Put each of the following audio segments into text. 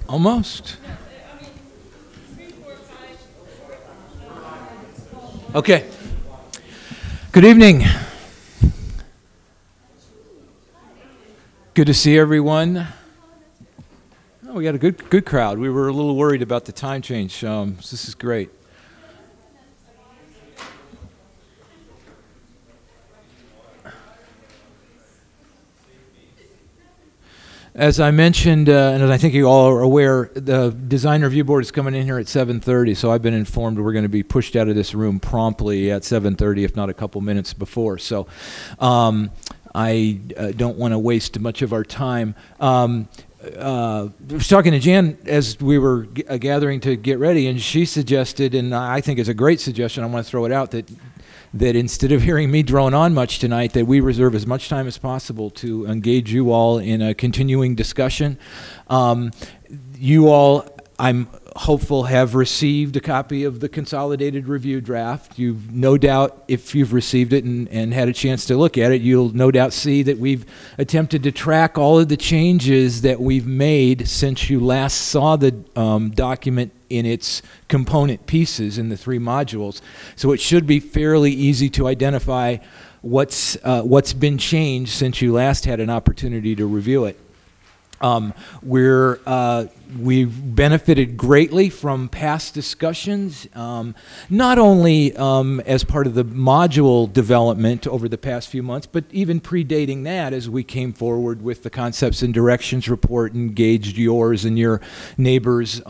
Almost. Okay. Good evening. Good to see everyone. Oh, we got a good crowd. We were a little worried about the time change. So this is great. As I mentioned, and as I think you all are aware, the design review board is coming in here at 7:30, so I've been informed we're going to be pushed out of this room promptly at 7:30, if not a couple minutes before. So I don't want to waste much of our time. I was talking to Jan as we were gathering to get ready, and she suggested, and I think it's a great suggestion, I want to throw it out, that instead of hearing me drone on much tonight, that we reserve as much time as possible to engage you all in a continuing discussion. You all, I'm hopeful, have received a copy of the consolidated review draft. You've no doubt, if you've received it and had a chance to look at it, you'll no doubt see that we've attempted to track all of the changes that we've made since you last saw the document in its component pieces in the 3 modules. So it should be fairly easy to identify what's been changed since you last had an opportunity to review it. We've benefited greatly from past discussions, not only as part of the module development over the past few months, but even predating that as we came forward with the concepts and directions report, engaged yours and your neighbors'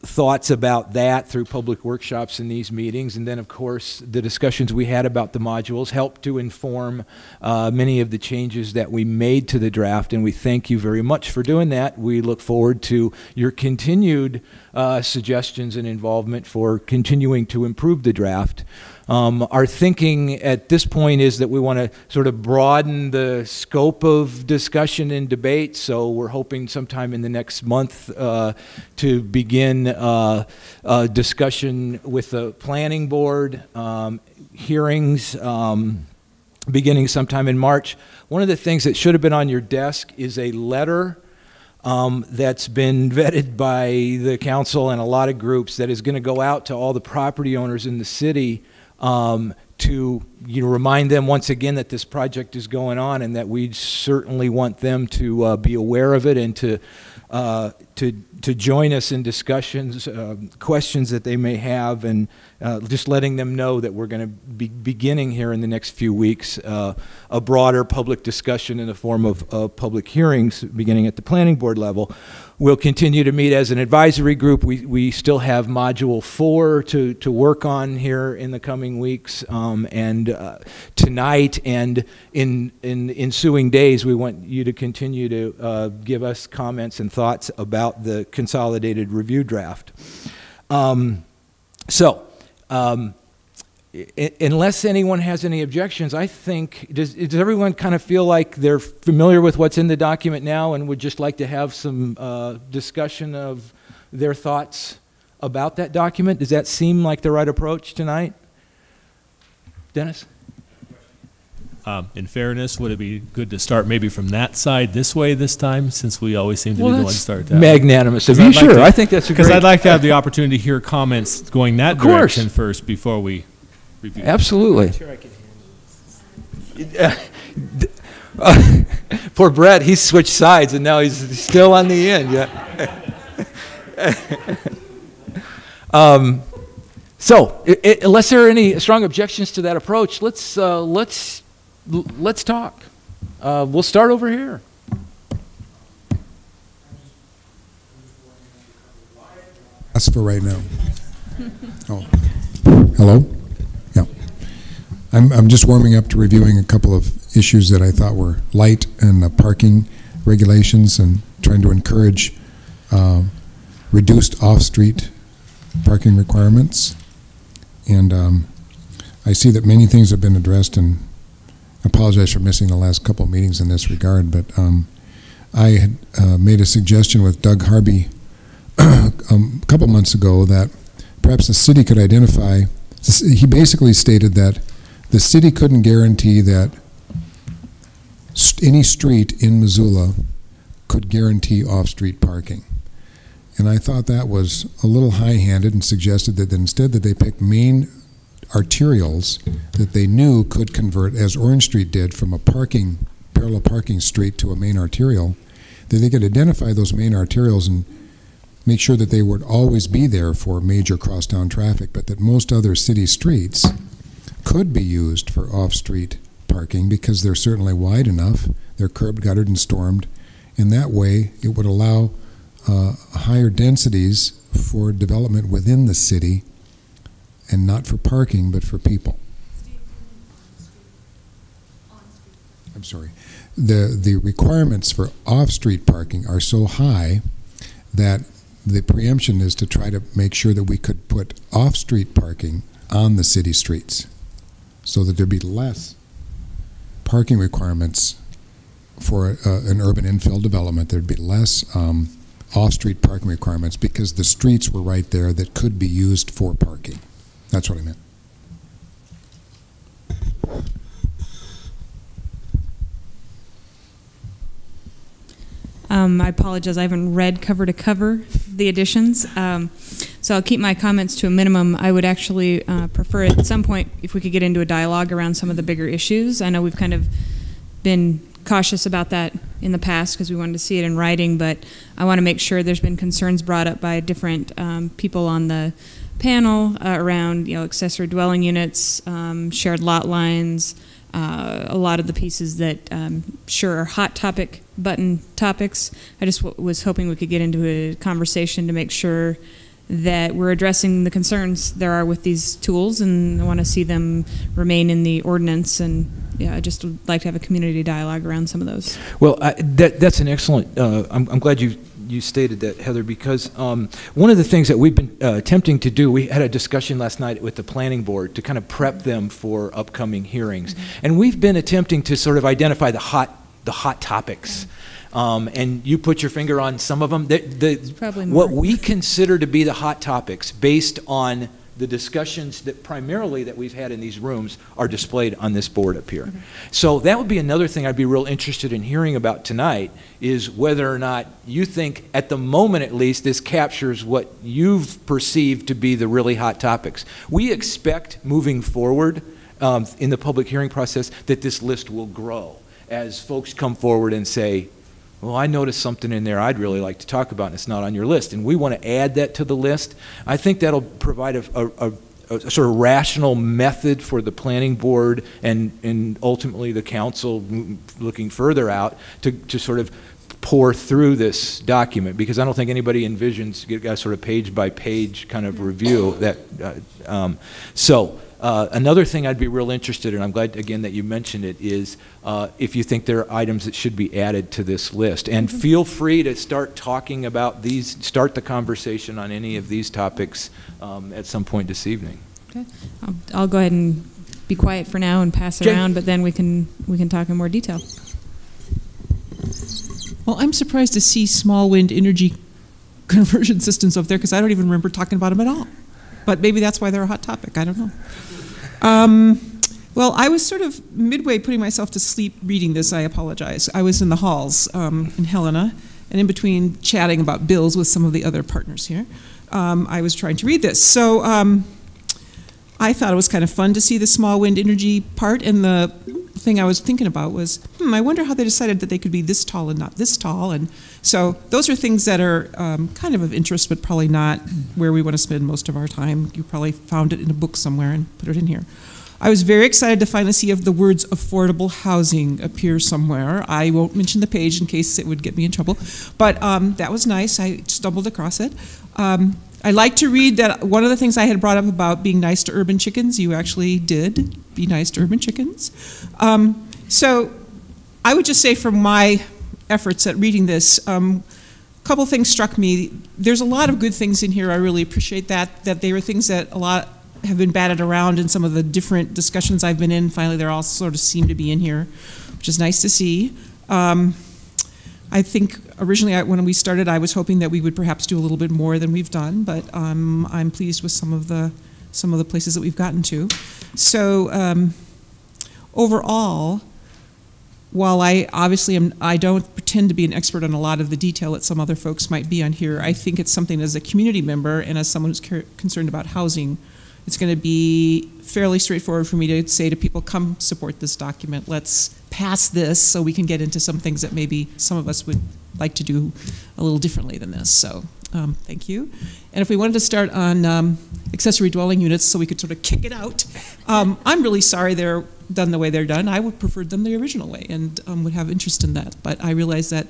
thoughts about that through public workshops in these meetings. And then, of course, the discussions we had about the modules helped to inform many of the changes that we made to the draft, and we thank you very much for doing that. We look forward to your continued suggestions and involvement for continuing to improve the draft. Our thinking at this point is that we want to sort of broaden the scope of discussion and debate, so we're hoping sometime in the next month to begin discussion with the planning board, hearings beginning sometime in March. One of the things that should have been on your desk is a letter that's been vetted by the council and a lot of groups that is going to go out to all the property owners in the city to remind them once again that this project is going on and that we certainly want them to be aware of it and to join us in discussions, questions that they may have, and just letting them know that we're going to be beginning here in the next few weeks a broader public discussion in the form of public hearings beginning at the planning board level. We'll continue to meet as an advisory group. We still have Module 4 to work on here in the coming weeks, and tonight and in ensuing days, we want you to continue to give us comments and thoughts about the consolidated review draft. Unless anyone has any objections, I think, does everyone kind of feel like they're familiar with what's in the document now and would just like to have some discussion of their thoughts about that document? Does that seem like the right approach tonight? Dennis? In fairness, would it be good to start maybe from that side this way this time, since we always seem to be the one to start that? Magnanimous of you. Sure, I think that's a great. Because I'd like to have the opportunity to hear comments going that direction first before we review. Absolutely. I'm sure I can handle Poor Brett, he's switched sides and now he's still on the end. Yeah. Unless there are any strong objections to that approach, let's talk. We'll start over here. That's for right now. Oh, hello. Yeah, I'm just warming up to reviewing a couple of issues that I thought were light and parking regulations, and trying to encourage reduced off-street parking requirements. And I see that many things have been addressed, and I apologize for missing the last couple of meetings in this regard, but I had made a suggestion with Doug Harvey a couple months ago that perhaps the city could identify, he basically stated that the city couldn't guarantee that any street in Missoula could guarantee off-street parking. And I thought that was a little high-handed and suggested that instead that they pick main arterials that they knew could convert, as Orange Street did, from a parallel parking street to a main arterial, that they could identify those main arterials and make sure that they would always be there for major crosstown traffic, but that most other city streets could be used for off-street parking because they're certainly wide enough, they're curb guttered and stormed. In that way, it would allow higher densities for development within the city, and not for parking, but for people. I'm sorry. The requirements for off-street parking are so high that the preemption is to try to make sure that we could put off-street parking on the city streets so that there'd be less parking requirements for an urban infill development. There'd be less off-street parking requirements because the streets were right there that could be used for parking. That's what I meant. I apologize, I haven't read cover to cover the additions, so I'll keep my comments to a minimum. I would actually prefer at some point if we could get into a dialogue around some of the bigger issues. I know we've kind of been cautious about that in the past because we wanted to see it in writing, but I want to make sure there's been concerns brought up by different people on the panel around, you know, accessory dwelling units, shared lot lines, a lot of the pieces that sure are hot topic button topics. I just was hoping we could get into a conversation to make sure that we're addressing the concerns there are with these tools, and I want to see them remain in the ordinance, and yeah, I just would like to have a community dialogue around some of those. Well, that's an excellent, I'm glad you stated that, Heather, because one of the things that we've been attempting to do, we had a discussion last night with the planning board to kind of prep them for upcoming hearings. And we've been attempting to sort of identify the hot topics. And you put your finger on some of them. Probably more. What we consider to be the hot topics based on the discussions that primarily that we've had in these rooms are displayed on this board up here. So that would be another thing I'd be real interested in hearing about tonight, is whether or not you think, at the moment at least, this captures what you've perceived to be the really hot topics. We expect moving forward in the public hearing process that this list will grow as folks come forward and say, well, I noticed something in there I'd really like to talk about, and it's not on your list, and we want to add that to the list. I think that'll provide a sort of rational method for the planning board and ultimately the council looking further out to sort of pour through this document, because I don't think anybody envisions a sort of page by page kind of review. Another thing I'd be real interested in, I'm glad again that you mentioned it, is if you think there are items that should be added to this list. And feel free to start talking about these, start the conversation on any of these topics at some point this evening. Okay, I'll go ahead and be quiet for now and pass it around, but then we can talk in more detail. Well, I'm surprised to see small wind energy conversion systems up there, because I don't even remember talking about them at all. But maybe that's why they're a hot topic. I don't know. Well, I was sort of midway putting myself to sleep reading this. I apologize. I was in the halls in Helena, and in between chatting about bills with some of the other partners here, I was trying to read this. So I thought it was kind of fun to see the small wind energy part, and the thing I was thinking about was, I wonder how they decided that they could be this tall and not this tall. And so those are things that are kind of interest, but probably not where we want to spend most of our time. You probably found it in a book somewhere and put it in here. I was very excited to finally see if the words affordable housing appear somewhere. I won't mention the page in case it would get me in trouble, but that was nice. I stumbled across it. I like to read that one of the things I had brought up about being nice to urban chickens, you actually did be nice to urban chickens. So I would just say from my efforts at reading this, a couple things struck me. There's a lot of good things in here. I really appreciate that they were things that a lot have been batted around in some of the different discussions I've been in. Finally, they're all sort of seem to be in here, which is nice to see. I think originally when we started, I was hoping that we would perhaps do a little bit more than we've done, but I'm pleased with some of the places that we've gotten to. So overall, while I obviously I don't pretend to be an expert on a lot of the detail that some other folks might be on here, I think it's something as a community member and as someone who's concerned about housing, it's going to be fairly straightforward for me to say to people, come support this document. Let's pass this so we can get into some things that maybe some of us would like to do a little differently than this. So thank you. And if we wanted to start on accessory dwelling units so we could sort of kick it out, I'm really sorry they're done the way they're done. I would prefer them the original way and would have interest in that. But I realize that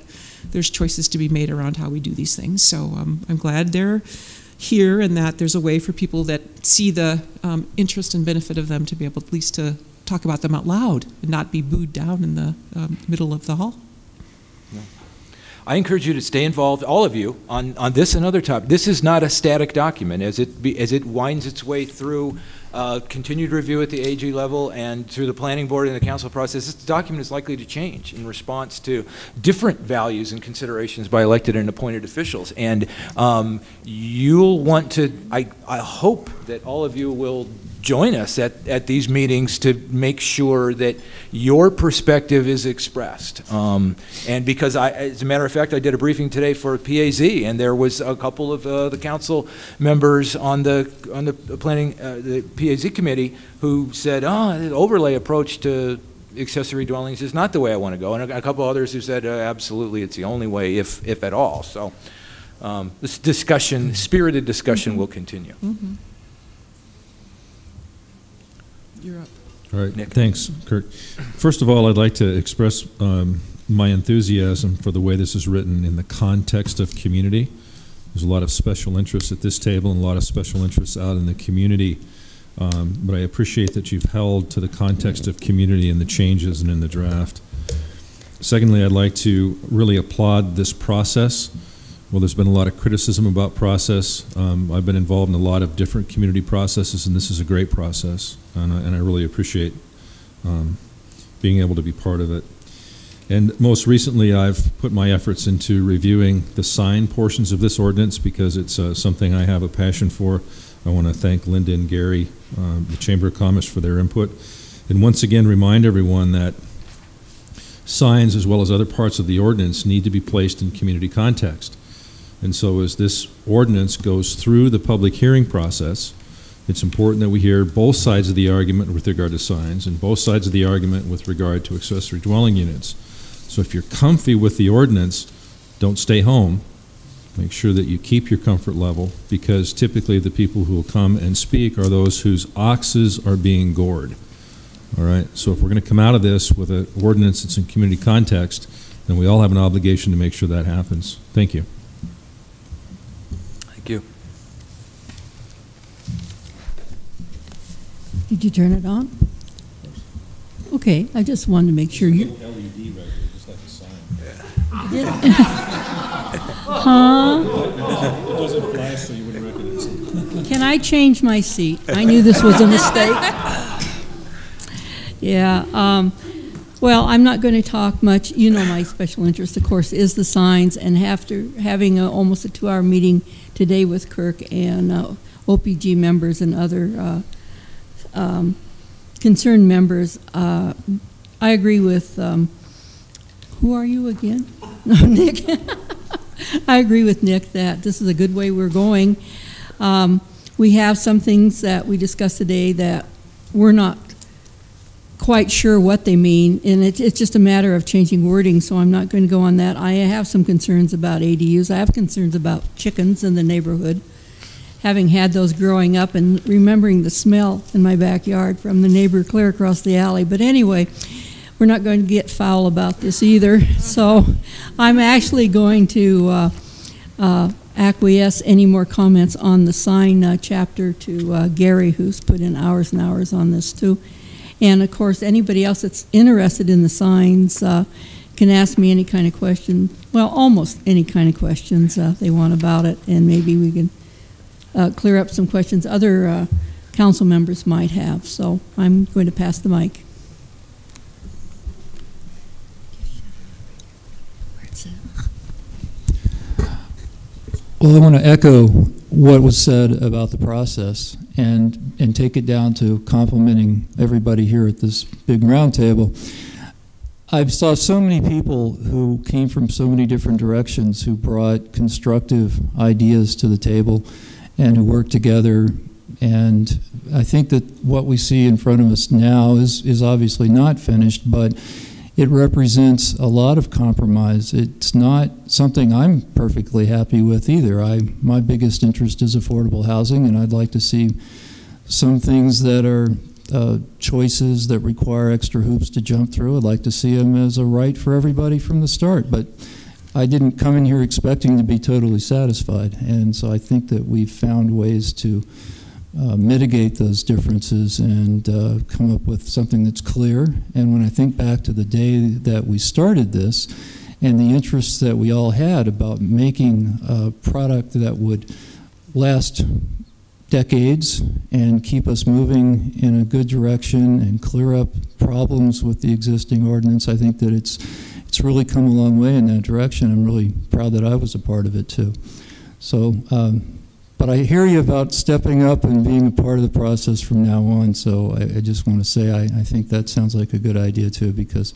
there's choices to be made around how we do these things. So I'm glad they're here and that there's a way for people that see the interest and benefit of them to be able at least to talk about them out loud and not be booed down in the middle of the hall. I encourage you to stay involved, all of you, on this and other topics. This is not a static document. As it winds its way through continued review at the AG level and through the planning board and the council process, this document is likely to change in response to different values and considerations by elected and appointed officials. And you'll want to, I hope that all of you will join us at these meetings to make sure that your perspective is expressed. And because as a matter of fact, I did a briefing today for PAZ, and there was a couple of the council members on the planning, the PAZ committee who said, the overlay approach to accessory dwellings is not the way I want to go. And a couple others who said, absolutely, it's the only way, if at all. So this discussion, spirited discussion, will continue. You're up. All right, Nick. Thanks, Kurt. First of all, I'd like to express my enthusiasm for the way this is written in the context of community. There's a lot of special interests at this table and a lot of special interests out in the community, but I appreciate that you've held to the context of community in the changes and in the draft. Secondly, I'd like to really applaud this process. Well, there's been a lot of criticism about process. I've been involved in a lot of different community processes, and this is a great process, and I really appreciate being able to be part of it. And most recently, I've put my efforts into reviewing the sign portions of this ordinance because it's something I have a passion for. I want to thank Linda and Gary, the Chamber of Commerce, for their input, and once again remind everyone that signs, as well as other parts of the ordinance, need to be placed in community context. And so as this ordinance goes through the public hearing process, it's important that we hear both sides of the argument with regard to signs and both sides of the argument with regard to accessory dwelling units. So if you're comfy with the ordinance, don't stay home. Make sure that you keep your comfort level, because typically the people who will come and speak are those whose oxes are being gored. All right, so if we're going to come out of this with an ordinance that's in community context, then we all have an obligation to make sure that happens. Thank you. Thank you. Did you turn it on? Okay, I just wanted to make sure you. LED right there, just like a sign. Huh? It doesn't flash, so you wouldn't recognize it. Can I change my seat? I knew this was a mistake. Yeah. Well, I'm not going to talk much. You know, my special interest, of course, is the signs. And after having almost a 2-hour meeting today with Kirk and OPG members and other concerned members, I agree with, who are you again? No, Nick. I agree with Nick that this is a good way we're going. We have some things that we discussed today that we're not quite sure what they mean, and it's just a matter of changing wording, so I'm not going to go on that. I have some concerns about ADUs. I have concerns about chickens in the neighborhood, having had those growing up and remembering the smell in my backyard from the neighbor clear across the alley. But anyway, we're not going to get foul about this either, so I'm actually going to acquiesce any more comments on the sign chapter to Gary, who's put in hours and hours on this too. And of course, anybody else that's interested in the signs can ask me any kind of question, well, almost any kind of questions they want about it, and maybe we can clear up some questions other council members might have. So I'm going to pass the mic. Well, I want to echo what was said about the process and take it down to complimenting everybody here at this big round table. I saw so many people who came from so many different directions who brought constructive ideas to the table and who worked together. And I think that what we see in front of us now is obviously not finished, but it represents a lot of compromise. It's not something I'm perfectly happy with either. My biggest interest is affordable housing, and I'd like to see some things that are choices that require extra hoops to jump through. I'd like to see them as a right for everybody from the start, but I didn't come in here expecting to be totally satisfied, and so I think that we've found ways to mitigate those differences and come up with something that's clear. And when I think back to the day that we started this and the interests that we all had about making a product that would last decades and keep us moving in a good direction and clear up problems with the existing ordinance, I think that it's really come a long way in that direction. I'm really proud that I was a part of it too. So, but I hear you about stepping up and being a part of the process from now on, so I just want to say I think that sounds like a good idea too, because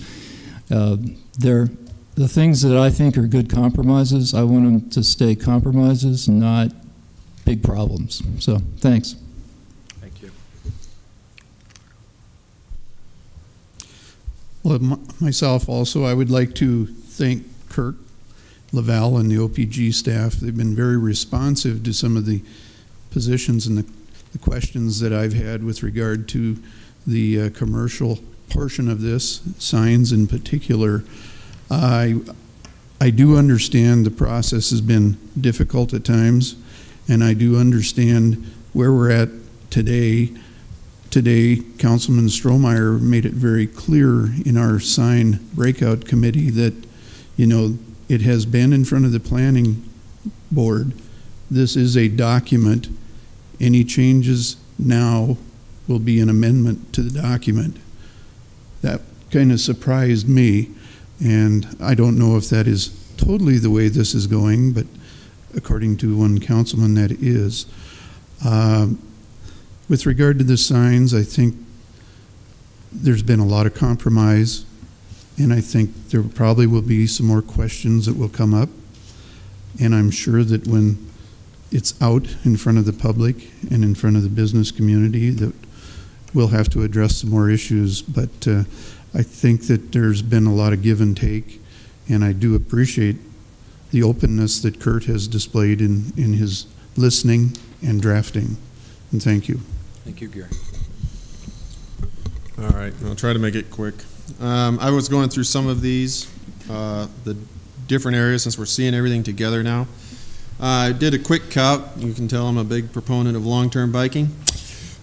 the things that I think are good compromises, I want them to stay compromises, not big problems. So, thanks. Thank you. Well, myself also, I would like to thank Kurt Lavelle and the OPG staff. They've been very responsive to some of the positions and the questions that I've had with regard to the commercial portion of this, signs in particular. I do understand the process has been difficult at times, and I do understand where we're at today. Today, Councilman Strohmeyer made it very clear in our sign breakout committee that, you know, it has been in front of the planning board. This is a document. Any changes now will be an amendment to the document. That kind of surprised me, and I don't know if that is totally the way this is going, but according to one councilman, that is. With regard to the signs, I think there's been a lot of compromise, and I think there probably will be some more questions that will come up. And I'm sure that when it's out in front of the public and in front of the business community, that we'll have to address some more issues. But I think that there's been a lot of give and take, and I do appreciate the openness that Kurt has displayed in his listening and drafting. And thank you. Thank you, Gary. All right, I'll try to make it quick. I was going through some of these, the different areas, since we're seeing everything together now. I did a quick count. You can tell I'm a big proponent of long-term biking.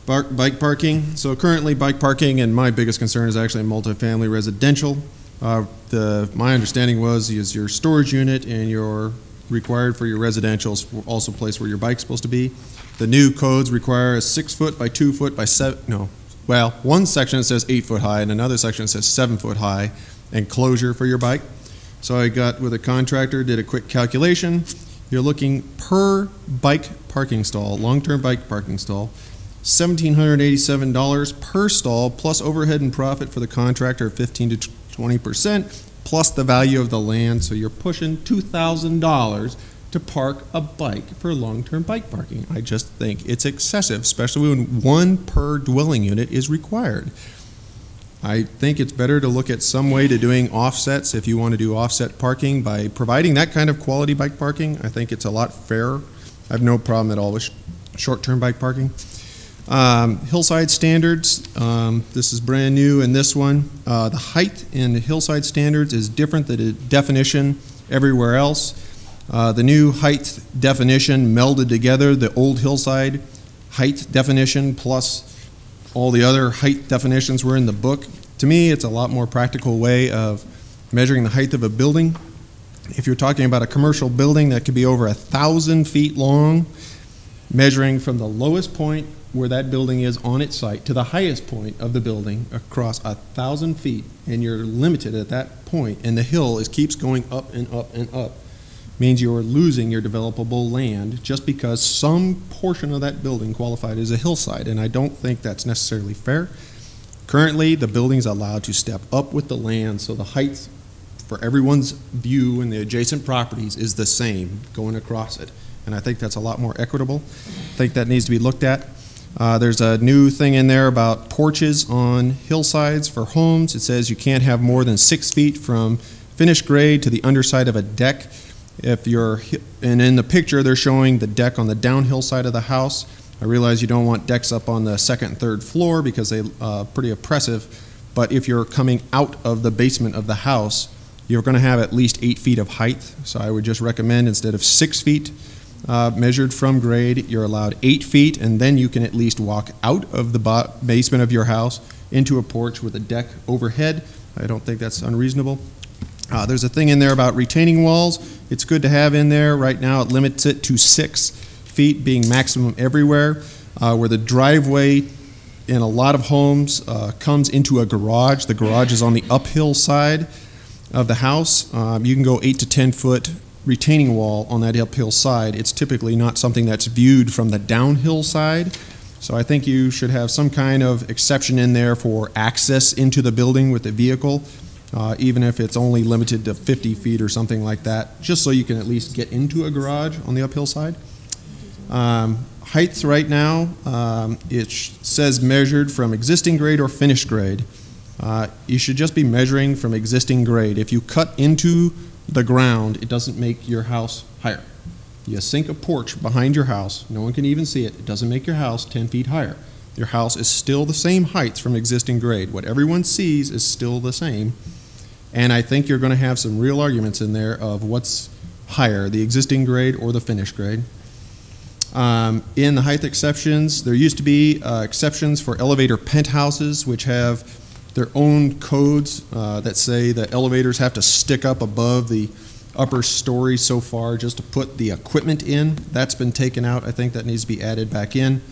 Bike parking. So currently bike parking, and my biggest concern is actually multifamily residential. My understanding is your storage unit and your required for your residential is also a place where your bike's supposed to be. The new codes require a 6 foot by 2 foot by 7, no, well, one section says 8 foot high and another section says 7 foot high enclosure for your bike. So I got with a contractor, did a quick calculation. You're looking per bike parking stall, long-term bike parking stall, $1,787 per stall, plus overhead and profit for the contractor of 15 to 20%, plus the value of the land. So you're pushing $2,000 to park a bike for long-term bike parking. I just think it's excessive, especially when one per dwelling unit is required. I think it's better to look at some way to doing offsets if you want to do offset parking by providing that kind of quality bike parking. I think it's a lot fairer. I have no problem at all with short-term bike parking. Hillside standards, this is brand new in this one. The height in the hillside standards is different than the definition everywhere else. The new height definition melded together the old hillside height definition plus all the other height definitions were in the book. To me, it's a lot more practical way of measuring the height of a building. If you're talking about a commercial building that could be over 1,000 feet long, measuring from the lowest point where that building is on its site to the highest point of the building across 1,000 feet, and you're limited at that point, and the hill keeps going up and up and up, means you're losing your developable land just because some portion of that building qualified as a hillside, and I don't think that's necessarily fair. Currently, the building's allowed to step up with the land, so the height for everyone's view in the adjacent properties is the same going across it. And I think that's a lot more equitable. I think that needs to be looked at. There's a new thing in there about porches on hillsides for homes. It says you can't have more than 6 feet from finished grade to the underside of a deck. And in the picture, they're showing the deck on the downhill side of the house. I realize you don't want decks up on the second and third floor because they're pretty oppressive, but if you're coming out of the basement of the house, you're going to have at least 8 feet of height. So I would just recommend, instead of 6 feet measured from grade, you're allowed 8 feet, and then you can at least walk out of the basement of your house into a porch with a deck overhead. I don't think that's unreasonable. There's a thing in there about retaining walls. It's good to have in there. Right now it limits it to 6 feet being maximum everywhere, where the driveway in a lot of homes comes into a garage. The garage is on the uphill side of the house. You can go 8 to 10 foot retaining wall on that uphill side. It's typically not something that's viewed from the downhill side. So I think you should have some kind of exception in there for access into the building with the vehicle, even if it's only limited to 50 feet or something like that, just so you can at least get into a garage on the uphill side. Heights right now, it says measured from existing grade or finished grade. You should just be measuring from existing grade. If you cut into the ground, it doesn't make your house higher. You sink a porch behind your house, no one can even see it. It doesn't make your house 10 feet higher. Your house is still the same height from existing grade. What everyone sees is still the same. And I think you're going to have some real arguments in there of what's higher, the existing grade or the finished grade. In the height exceptions, there used to be exceptions for elevator penthouses, which have their own codes that say that elevators have to stick up above the upper story so far just to put the equipment in. That's been taken out. I think that needs to be added back in.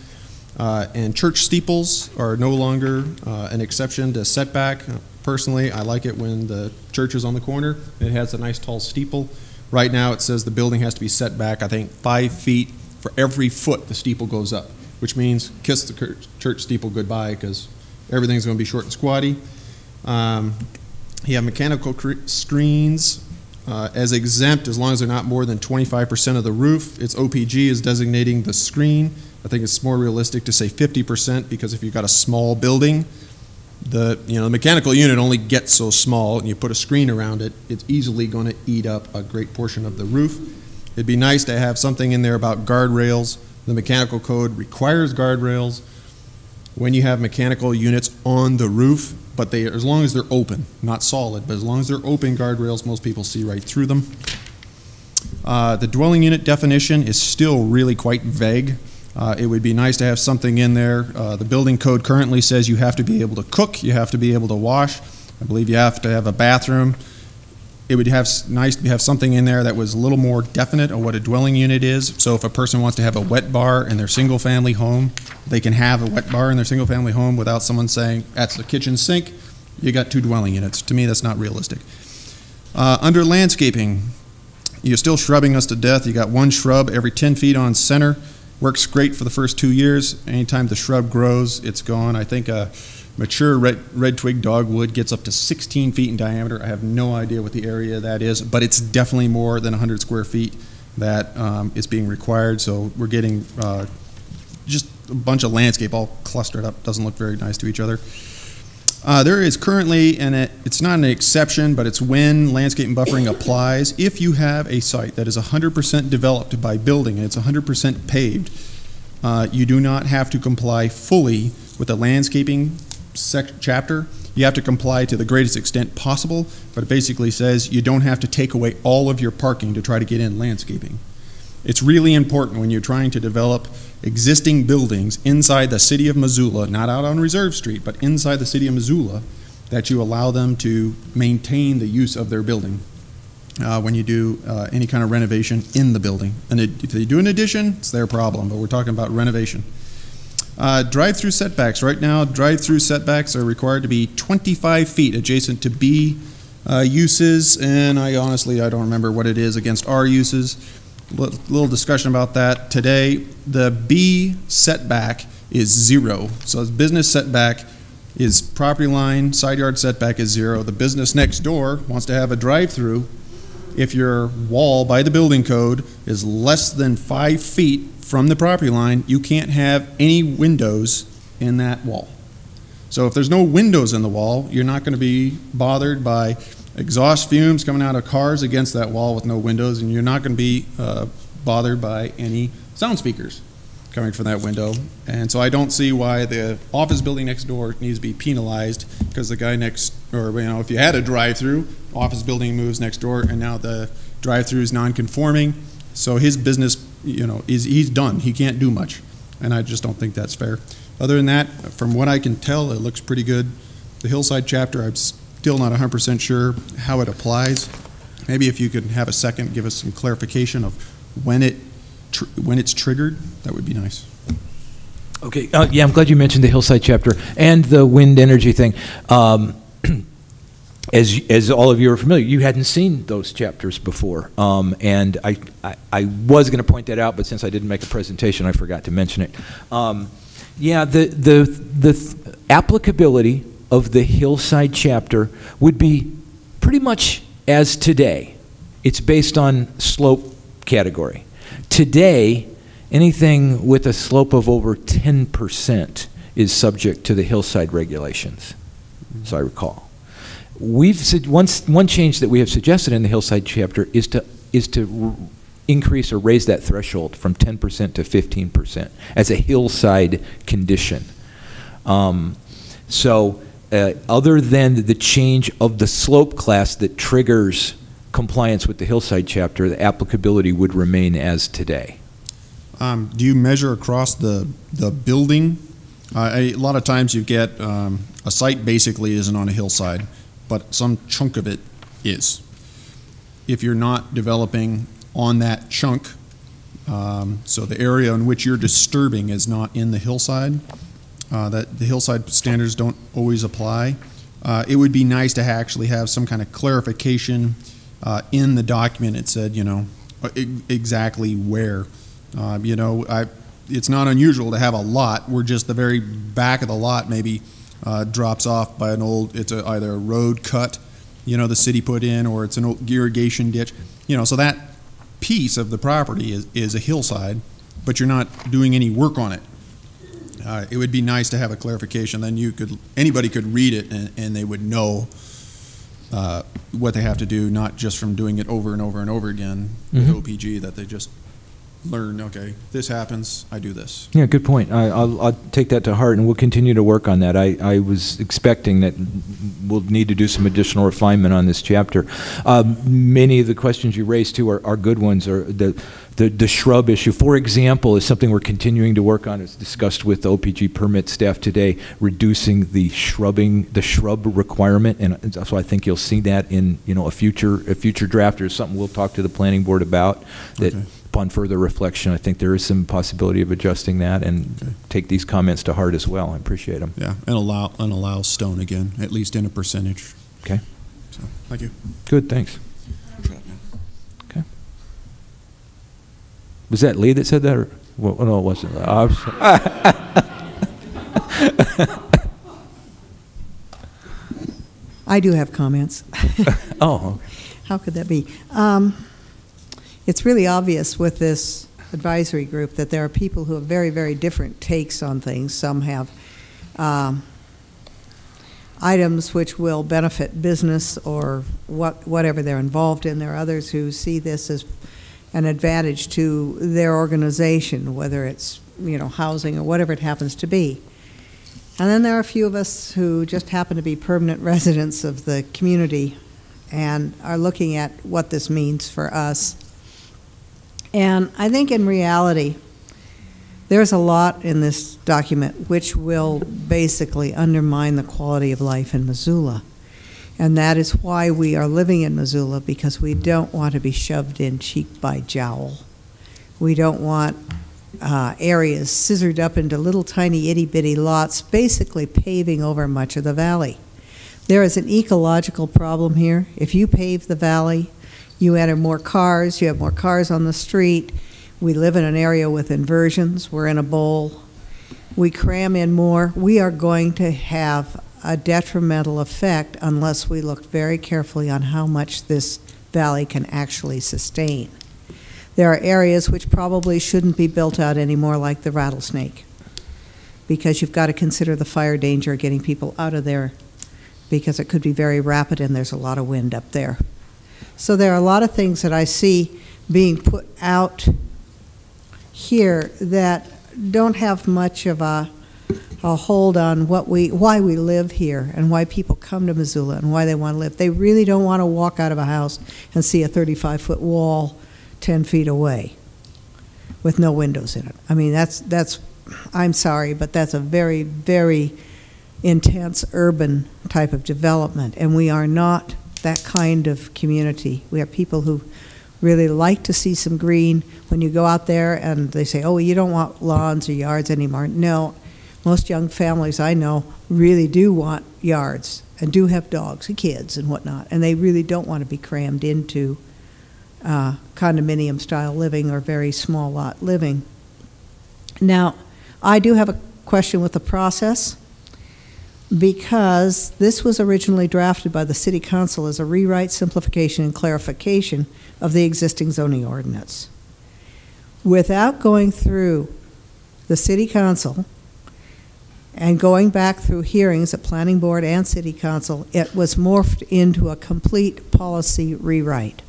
And church steeples are no longer an exception to setback. Personally, I like it when the church is on the corner and it has a nice tall steeple. Right now it says the building has to be set back, I think, 5 feet for every foot the steeple goes up, which means kiss the church steeple goodbye because everything's going to be short and squatty. You have mechanical screens as exempt as long as they're not more than 25% of the roof. Its OPG is designating the screen. I think it's more realistic to say 50% because if you've got a small building, the mechanical unit only gets so small, and you put a screen around it, it's easily going to eat up a great portion of the roof. It'd be nice to have something in there about guardrails. The mechanical code requires guardrails when you have mechanical units on the roof, but as long as they're open, not solid, but as long as they're open guardrails, most people see right through them. The dwelling unit definition is still really quite vague. It would be nice to have something in there. The building code currently says you have to be able to cook, you have to be able to wash. I believe you have to have a bathroom. It would have nice to have something in there that was a little more definite on what a dwelling unit is. So if a person wants to have a wet bar in their single-family home, they can have a wet bar in their single-family home without someone saying, that's the kitchen sink, you got 2 dwelling units. To me, that's not realistic. Under landscaping, you're still shrubbing us to death. You got 1 shrub every 10 feet on center. Works great for the first 2 years. Anytime the shrub grows, it's gone. I think a mature red twig dogwood gets up to 16 feet in diameter. I have no idea what the area that is, but it's definitely more than 100 square feet that is being required. So we're getting just a bunch of landscape all clustered up. Doesn't look very nice to each other. There is currently, and it's not an exception, but it's when landscape and buffering applies. If you have a site that is 100% developed by building and it's 100% paved, you do not have to comply fully with the landscaping chapter. You have to comply to the greatest extent possible, but it basically says you don't have to take away all of your parking to try to get in landscaping. It's really important when you're trying to develop existing buildings inside the city of Missoula, not out on Reserve Street, but inside the city of Missoula, that you allow them to maintain the use of their building when you do any kind of renovation in the building. And if they do an addition, it's their problem, but we're talking about renovation. Drive-through setbacks. Right now, drive-through setbacks are required to be 25 feet adjacent to B uses, and I don't remember what it is against R uses. Little discussion about that today. The B setback is 0. So it's business setback His property line, side yard setback is 0. The business next door wants to have a drive-through. If your wall by the building code is less than 5 feet from the property line, you can't have any windows in that wall. So if there's no windows in the wall, you're not going to be bothered by exhaust fumes coming out of cars against that wall with no windows, and you're not going to be bothered by any sound speakers coming from that window. And so I don't see why the office building next door needs to be penalized, because the guy next, or if you had a drive-through, office building moves next door, and now the drive-through is non-conforming, so his business, he's done. He can't do much, and I just don't think that's fair. Other than that, from what I can tell, it looks pretty good. The hillside chapter, I'm still not 100% sure how it applies. Maybe if you could have a second, give us some clarification of when it's triggered, that would be nice. Okay, yeah, I'm glad you mentioned the hillside chapter and the wind energy thing. As all of you are familiar, you hadn't seen those chapters before, and I was going to point that out, but since I didn't make a presentation, I forgot to mention it. Yeah, the applicability of the hillside chapter would be pretty much as today. It's based on slope category. Today, anything with a slope of over 10% is subject to the hillside regulations, as I recall. One change that we have suggested in the hillside chapter is to increase or raise that threshold from 10% to 15% as a hillside condition. Other than the change of the slope class that triggers compliance with the hillside chapter, the applicability would remain as today. Do you measure across the building? A lot of times you get a site basically isn't on a hillside, but some chunk of it is. If you're not developing on that chunk, so the area in which you're disturbing is not in the hillside, that the hillside standards don't always apply. It would be nice to actually have some kind of clarification in the document. It said, exactly where. It's not unusual to have a lot where just the very back of the lot maybe drops off by either a road cut, the city put in, or it's an old irrigation ditch. So that piece of the property is a hillside, but you're not doing any work on it. It would be nice to have a clarification. Then anybody could read it and they would know what they have to do, not just from doing it over and over and over again with OPG, that they just learn, okay, this happens, I do this. Yeah, good point. I'll take that to heart, and we'll continue to work on that. I was expecting that we'll need to do some additional refinement on this chapter. Many of the questions you raised, too, are good ones. Or the shrub issue, for example, is something we're continuing to work on. It's discussed with the OPG permit staff today, reducing the shrub requirement, and so I think you'll see that in a future draft, or something we'll talk to the planning board about. That. Okay. Upon further reflection, I think there is some possibility of adjusting that, and take these comments to heart as well. I appreciate them. Yeah, and allow stone again, at least in a percentage. Okay. So, thank you. Good, thanks. Okay. Was that Lee that said that, or well, no, it wasn't. I do have comments. Oh. Okay. How could that be? It's really obvious with this advisory group that there are people who have very, very different takes on things. Some have items which will benefit business or whatever they're involved in. There are others who see this as an advantage to their organization, whether it's housing or whatever it happens to be. And then there are a few of us who just happen to be permanent residents of the community and are looking at what this means for us. And I think in reality, there's a lot in this document which will basically undermine the quality of life in Missoula. And that is why we are living in Missoula, because we don't want to be shoved in cheek by jowl. We don't want areas scissored up into little tiny itty-bitty lots, basically paving over much of the valley. There is an ecological problem here. If you pave the valley, you enter more cars, you have more cars on the street. We live in an area with inversions. We're in a bowl. we cram in more, we are going to have a detrimental effect unless we look very carefully on how much this valley can actually sustain. There are areas which probably shouldn't be built out anymore, like the Rattlesnake, because you've got to consider the fire danger of getting people out of there, because it could be very rapid and there's a lot of wind up there. So there are a lot of things that I see being put out here that don't have much of a hold on why we live here and why people come to Missoula and why they want to live. They really don't want to walk out of a house and see a 35-foot wall 10 feet away with no windows in it. I mean, that's I'm sorry, but that's a very, very intense urban type of development, and we are not that kind of community. We are people who really like to see some green. When you go out there and they say, oh, you don't want lawns or yards anymore. No, most young families I know really do want yards and do have dogs and kids and whatnot, and they really don't want to be crammed into condominium style living or very small lot living. Now, I do have a question with the process, because this was originally drafted by the City Council as a rewrite, simplification, and clarification of the existing zoning ordinance. Without going through the City Council and going back through hearings at Planning Board and City Council, it was morphed into a complete policy rewrite.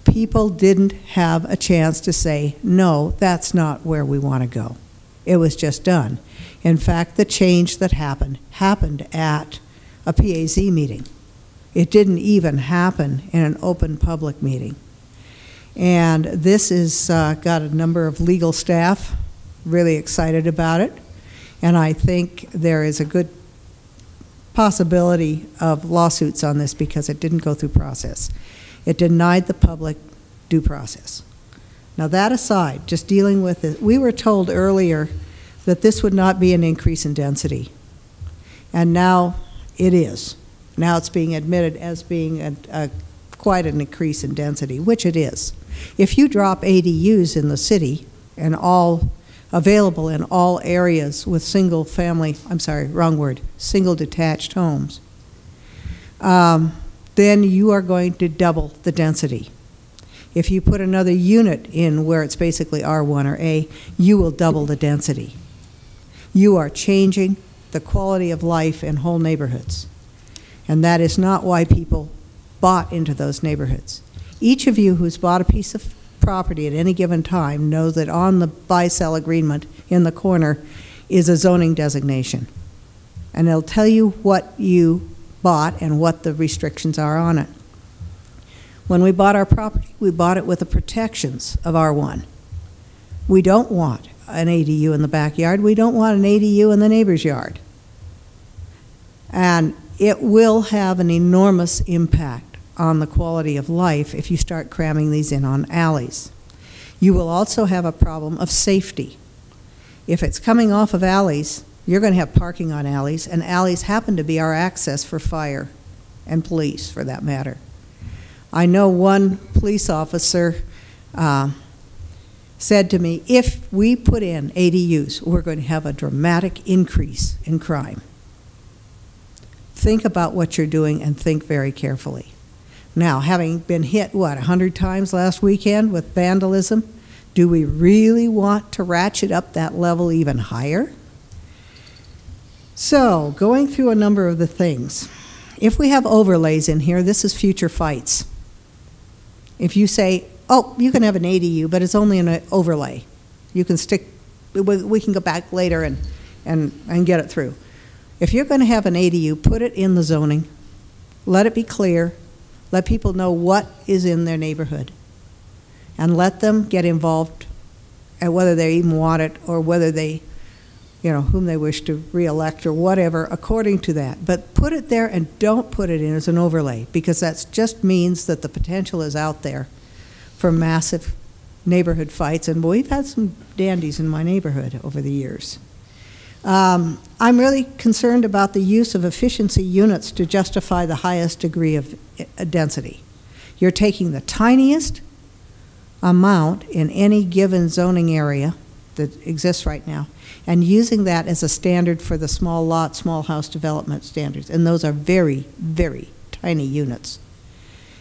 People didn't have a chance to say, no, that's not where we want to go. It was just done. In fact, the change that happened at a PAZ meeting. It didn't even happen in an open public meeting. And this has got a number of legal staff really excited about it. And I think there is a good possibility of lawsuits on this because it didn't go through process. It denied the public due process. Now that aside, just dealing with it, we were told earlier that this would not be an increase in density. And now it is. Now it's being admitted as being quite an increase in density, which it is. If you drop ADUs in the city and all available in all areas with single family, I'm sorry, wrong word, single detached homes, then you are going to double the density. If you put another unit in where it's basically R1 or A, you will double the density. You are changing the quality of life in whole neighborhoods. And that is not why people bought into those neighborhoods. Each of you who's bought a piece of property at any given time knows that on the buy-sell agreement in the corner is a zoning designation. And it'll tell you what you bought and what the restrictions are on it. When we bought our property, we bought it with the protections of R1. We don't want an ADU in the backyard. We don't want an ADU in the neighbor's yard. And it will have an enormous impact on the quality of life if you start cramming these in on alleys. You will also have a problem of safety. If it's coming off of alleys, you're going to have parking on alleys, and alleys happen to be our access for fire and police, for that matter. I know one police officer said to me, if we put in ADUs, we're going to have a dramatic increase in crime. Think about what you're doing and think very carefully. Now, having been hit, what, 100 times last weekend with vandalism, do we really want to ratchet up that level even higher? So, going through a number of the things. If we have overlays in here, this is future fights. If you say, oh, you can have an ADU, but it's only an overlay. You can stick, we can go back later and get it through. If you're going to have an ADU, put it in the zoning. Let it be clear. Let people know what is in their neighborhood. And let them get involved at whether they even want it or whether they, you know, whom they wish to re-elect or whatever, according to that. But put it there and don't put it in as an overlay, because that just means that the potential is out there for massive neighborhood fights. And we've had some dandies in my neighborhood over the years. I'm really concerned about the use of efficiency units to justify the highest degree of density. You're taking the tiniest amount in any given zoning area that exists right now, and using that as a standard for the small lot, small house development standards. And those are very, very tiny units.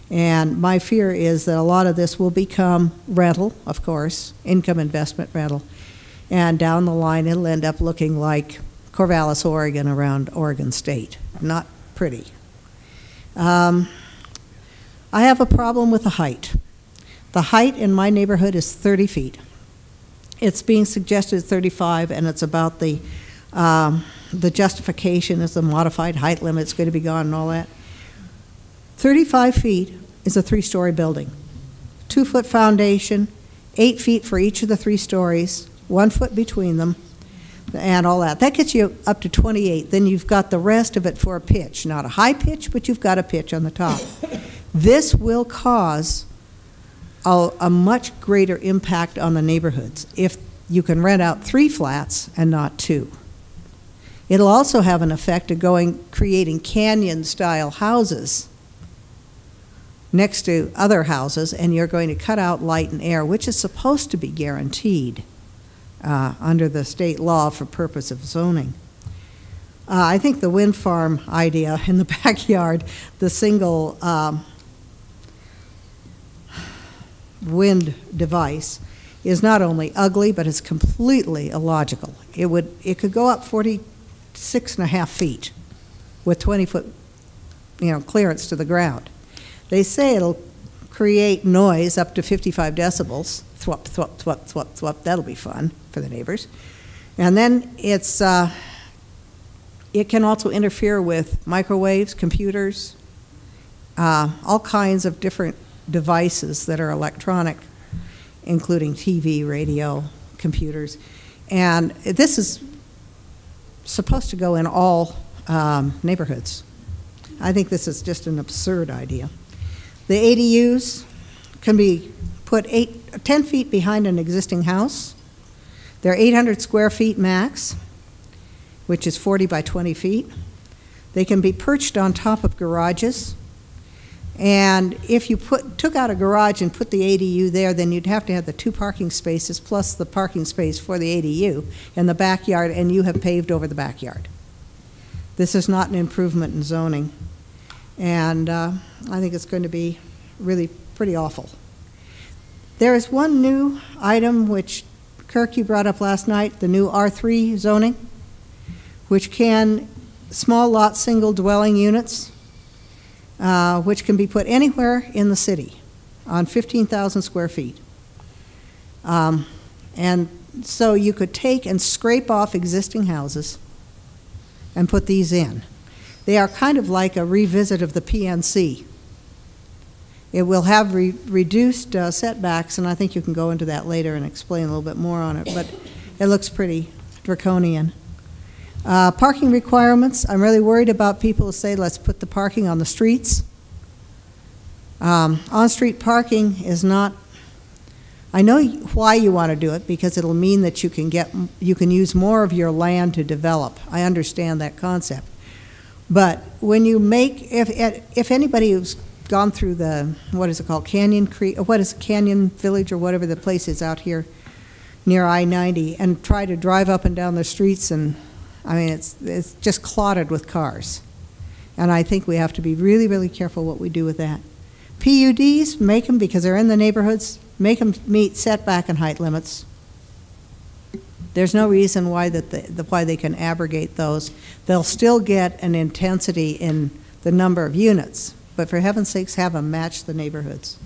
And my fear is that a lot of this will become rental, of course, income investment rental. And down the line, it'll end up looking like Corvallis, Oregon, around Oregon State. Not pretty. I have a problem with the height. The height in my neighborhood is 30 feet. It's being suggested 35, and it's about the justification is the modified height limit. It's going to be gone and all that. 35 feet is a 3-story building. 2-foot foundation, 8 feet for each of the 3 stories, 1 foot between them, and all that. That gets you up to 28. Then you've got the rest of it for a pitch. Not a high pitch, but you've got a pitch on the top. This will cause a much greater impact on the neighborhoods if you can rent out 3 flats and not 2. It'll also have an effect of creating canyon-style houses next to other houses, and you're going to cut out light and air, which is supposed to be guaranteed under the state law for purpose of zoning. I think the wind farm idea in the backyard, the single wind device, is not only ugly, but it's completely illogical. It could go up 46.5 feet with 20-foot, clearance to the ground. They say it'll create noise up to 55 decibels. Thwop, thwop, thwop, thwop, thwop. That'll be fun for the neighbors. And then it can also interfere with microwaves, computers, all kinds of different devices that are electronic, including TV, radio, computers. And this is supposed to go in all neighborhoods. I think this is just an absurd idea. The ADUs can be put 10 feet behind an existing house. They're 800 square feet max, which is 40 by 20 feet. They can be perched on top of garages. And if you took out a garage and put the ADU there, then you'd have to have the 2 parking spaces plus the parking space for the ADU in the backyard, and you have paved over the backyard. This is not an improvement in zoning. And I think it's going to be really pretty awful. There is one new item which, Kirk, you brought up last night, the new R3 zoning, which can, small lot single dwelling units, which can be put anywhere in the city on 15,000 square feet. And so you could take and scrape off existing houses and put these in. They are kind of like a revisit of the PNC. It will have reduced setbacks, and I think you can go into that later and explain a little bit more on it, but it looks pretty draconian. Parking requirements, I'm really worried about people who say, let's put the parking on the streets. On-street parking is not, I know why you want to do it, because it'll mean that you can use more of your land to develop. I understand that concept. But when you make, if anybody who's gone through the, what is it called, Canyon Creek, or what is Canyon Village, or whatever the place is out here near I-90, and try to drive up and down the streets, and I mean, it's just clotted with cars. And I think we have to be really, really careful what we do with that. PUDs, make them, because they're in the neighborhoods, make them meet setback and height limits. There's no reason why why they can abrogate those. They'll still get an intensity in the number of units, but for heaven's sakes, have them match the neighborhoods.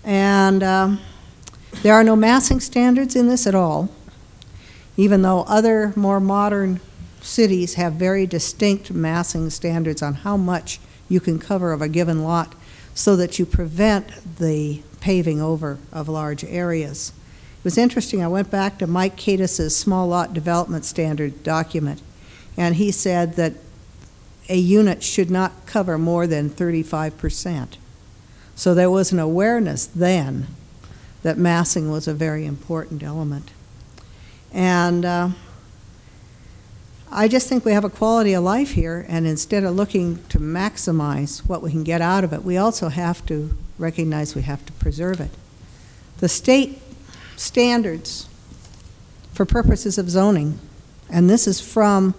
And there are no massing standards in this at all, even though other more modern cities have very distinct massing standards on how much you can cover of a given lot so that you prevent the paving over of large areas. It was interesting, I went back to Mike Cadis's small lot development standard document, and he said that a unit should not cover more than 35%. So there was an awareness then that massing was a very important element. And I just think we have a quality of life here, and instead of looking to maximize what we can get out of it, we also have to recognize we have to preserve it. The state standards for purposes of zoning. And this is from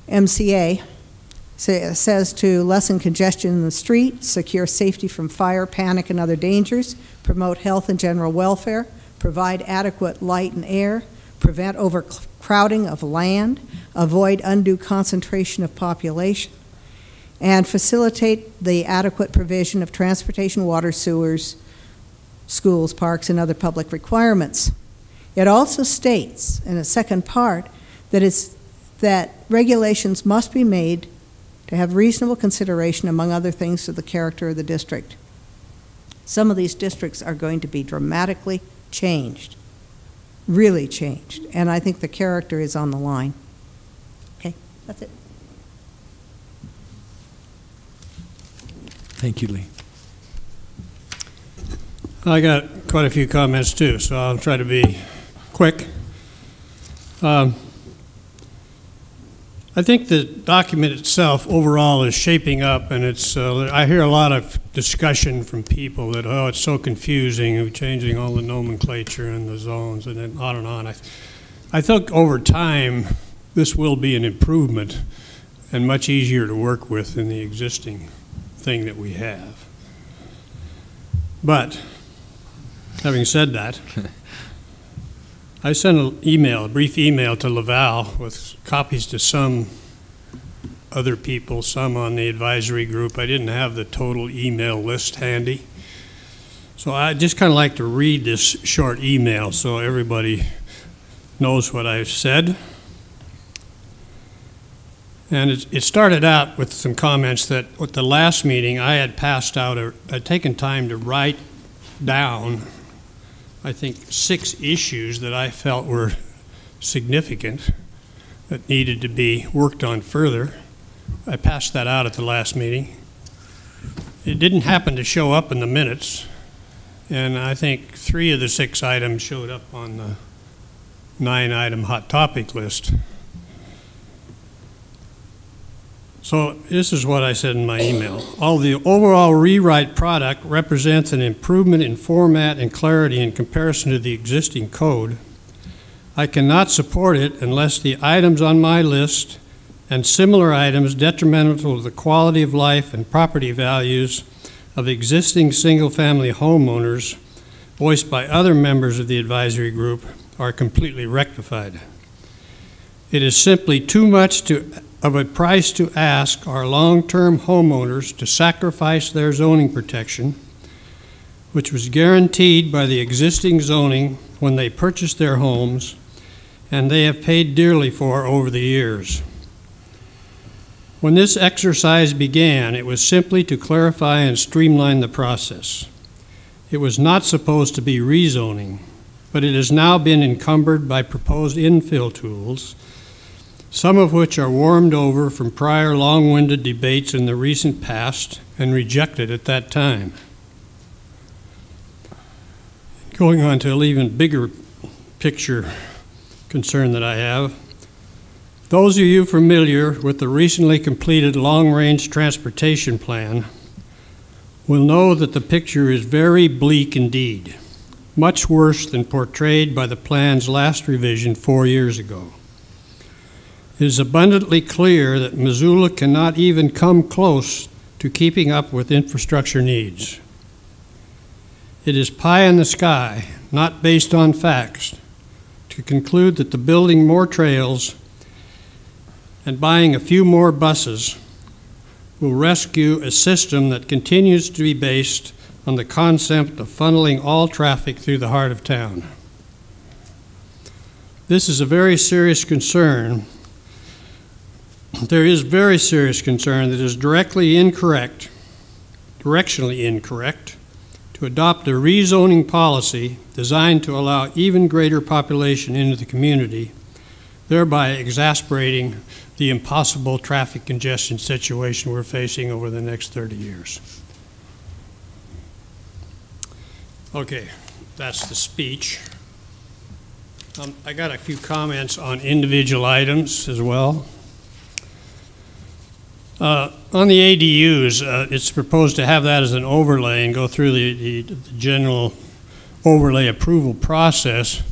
MCA. It says to lessen congestion in the street, secure safety from fire, panic, and other dangers, promote health and general welfare, provide adequate light and air, prevent overcrowding of land, avoid undue concentration of population, and facilitate the adequate provision of transportation, water, sewers, schools, parks, and other public requirements. It also states in a second part that regulations must be made to have reasonable consideration, among other things, to the character of the district. Some of these districts are going to be dramatically changed, really changed, and I think the character is on the line. Okay, that's it. Thank you, Lee. I got quite a few comments too, so I'll try to be quick. I think the document itself overall is shaping up, and it's. I hear a lot of discussion from people that, oh, it's so confusing, we're changing all the nomenclature and the zones, and then on and on. I think over time, this will be an improvement and much easier to work with than the existing thing that we have. But having said that, I sent an email, a brief email to Laval with copies to some other people, some on the advisory group. I didn't have the total email list handy. So I just kind of like to read this short email so everybody knows what I've said. And it started out with some comments that at the last meeting I had passed out, I'd taken time to write down, I think, 6 issues that I felt were significant that needed to be worked on further. I passed that out at the last meeting. It didn't happen to show up in the minutes, and I think 3 of the 6 items showed up on the 9-item hot topic list. So this is what I said in my email. While the overall rewrite product represents an improvement in format and clarity in comparison to the existing code, I cannot support it unless the items on my list and similar items detrimental to the quality of life and property values of existing single-family homeowners voiced by other members of the advisory group are completely rectified. It is simply too much of a price to ask our long-term homeowners to sacrifice their zoning protection, which was guaranteed by the existing zoning when they purchased their homes, and they have paid dearly for over the years. When this exercise began, it was simply to clarify and streamline the process. It was not supposed to be rezoning, but it has now been encumbered by proposed infill tools, some of which are warmed over from prior long-winded debates in the recent past and rejected at that time. Going on to an even bigger picture concern that I have, those of you familiar with the recently completed long-range transportation plan will know that the picture is very bleak indeed, much worse than portrayed by the plan's last revision 4 years ago. It is abundantly clear that Missoula cannot even come close to keeping up with infrastructure needs. It is pie in the sky, not based on facts, to conclude that the building more trails and buying a few more buses will rescue a system that continues to be based on the concept of funneling all traffic through the heart of town. This is a very serious concern. There is very serious concern that it is directionally incorrect, to adopt a rezoning policy designed to allow even greater population into the community, thereby exasperating the impossible traffic congestion situation we're facing over the next 30 years. Okay, that's the speech. I got a few comments on individual items as well. On the ADUs, it's proposed to have that as an overlay and go through the general overlay approval process.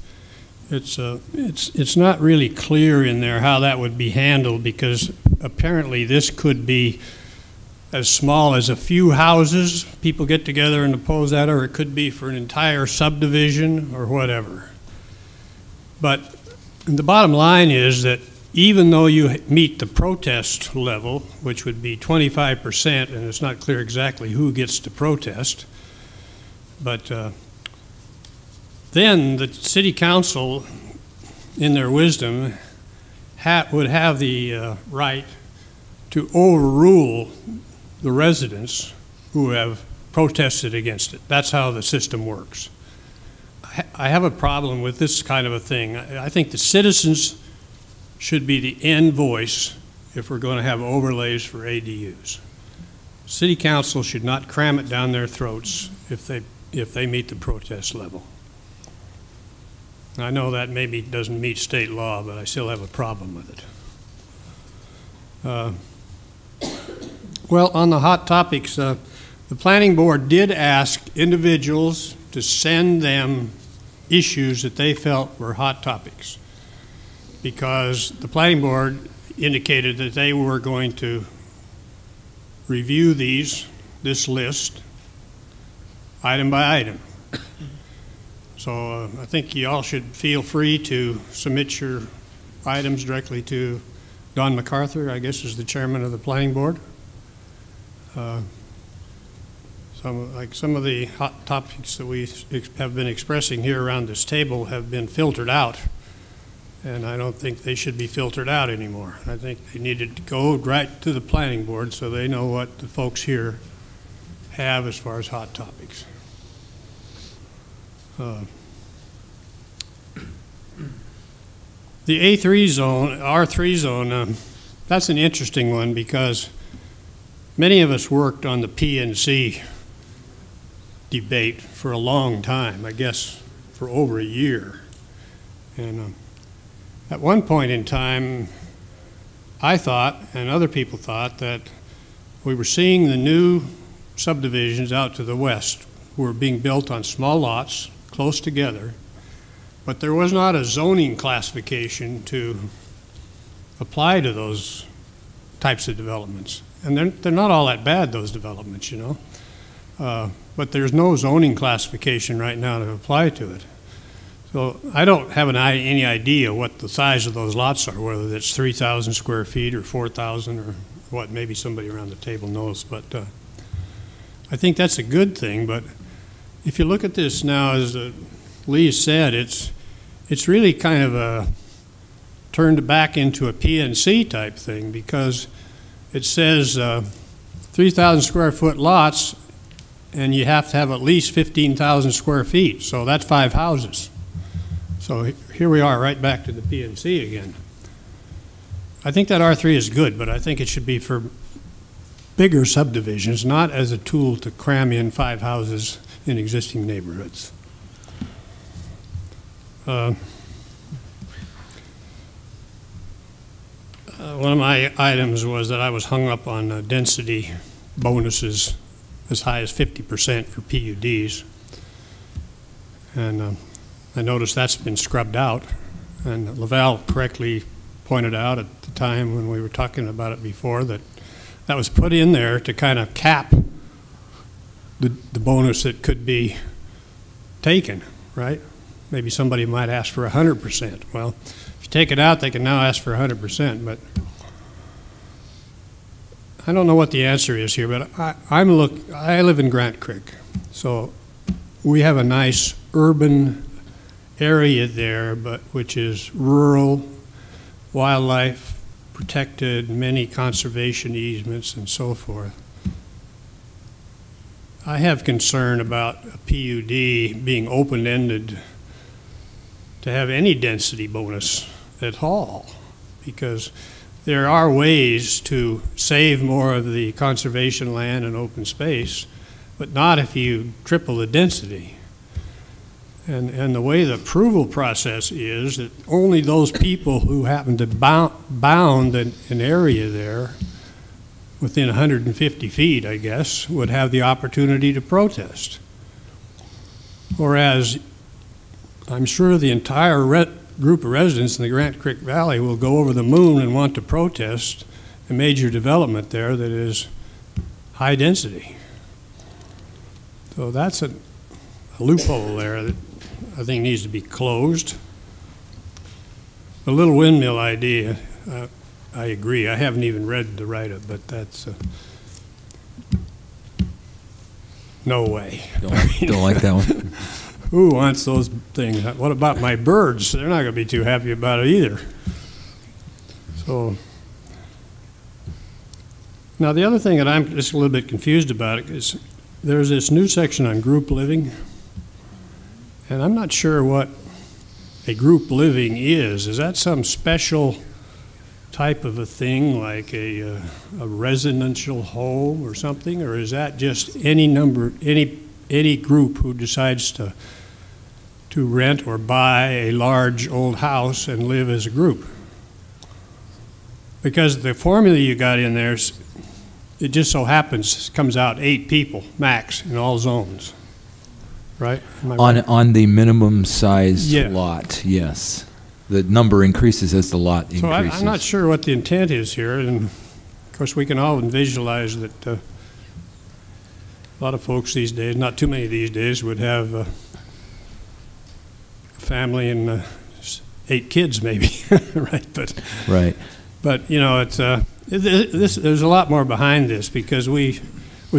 It's not really clear in there how that would be handled, because apparently this could be as small as a few houses, people get together and oppose that, or it could be for an entire subdivision or whatever. But the bottom line is that even though you meet the protest level, which would be 25%, and it's not clear exactly who gets to protest, but then the city council, in their wisdom, would have the right to overrule the residents who have protested against it. That's how the system works. I have a problem with this kind of a thing. I think the citizens should be the end voice if we're going to have overlays for ADUs. City council should not cram it down their throats if they meet the protest level. I know that maybe doesn't meet state law, but I still have a problem with it. Well, on the hot topics, the planning board did ask individuals to send them issues that they felt were hot topics, because the planning board indicated that they were going to review this list item by item. So I think you all should feel free to submit your items directly to Don MacArthur, I guess is the chairman of the planning board. Some of the hot topics that we have been expressing here around this table have been filtered out, and I don't think they should be filtered out anymore. I think they needed to go right to the planning board so they know what the folks here have as far as hot topics. The A3 zone, R3 zone, that's an interesting one, because many of us worked on the P&C debate for a long time, I guess for over a year. And at one point in time, I thought, and other people thought, that we were seeing the new subdivisions out to the west were being built on small lots, close together, but there was not a zoning classification to apply to those types of developments. And they're not all that bad, those developments, you know. But there's no zoning classification right now to apply to it. So I don't have any idea what the size of those lots are, whether it's 3,000 square feet or 4,000 or what, maybe somebody around the table knows. But I think that's a good thing. But if you look at this now, as Lee said, it's really kind of turned back into a P&C type thing, because it says 3,000 square foot lots, and you have to have at least 15,000 square feet. So that's 5 houses. So here we are right back to the P&C again. I think that R3 is good, but I think it should be for bigger subdivisions, not as a tool to cram in 5 houses in existing neighborhoods. One of my items was that I was hung up on density bonuses as high as 50% for PUDs. And I noticed that's been scrubbed out. And Laval correctly pointed out at the time when we were talking about it before that that was put in there to kind of cap the bonus that could be taken, right? Maybe somebody might ask for 100%. Well, if you take it out, they can now ask for 100%, but I don't know what the answer is here, but I live in Grant Creek, so we have a nice urban area there, but which is rural, wildlife protected, many conservation easements and so forth. I have concern about a PUD being open-ended to have any density bonus at all, because there are ways to save more of the conservation land and open space, but not if you triple the density. And the way the approval process is that only those people who happen to bound an area there within 150 feet, I guess, would have the opportunity to protest. Whereas I'm sure the entire group of residents in the Grant Creek Valley will go over the moon and want to protest a major development there that is high density. So that's a loophole there that I think needs to be closed. The little windmill idea, I agree. I haven't even read the write-up, but that's no way. Don't like that one. Who wants those things? What about my birds? They're not going to be too happy about it either. So now the other thing that I'm just a little bit confused about it is there's this new section on group living, and I'm not sure what a group living is. Is that some special type of a thing, like a residential home or something, or is that just any group who decides to rent or buy a large old house and live as a group? Because the formula you got in there, it just so happens comes out 8 people max in all zones, right? On the minimum size lot, yes. The number increases as the lot increases. So I'm not sure what the intent is here, and of course we can all visualize that a lot of folks these days, not too many these days, would have a family and 8 kids maybe, right? But you know, it's there's a lot more behind this, because we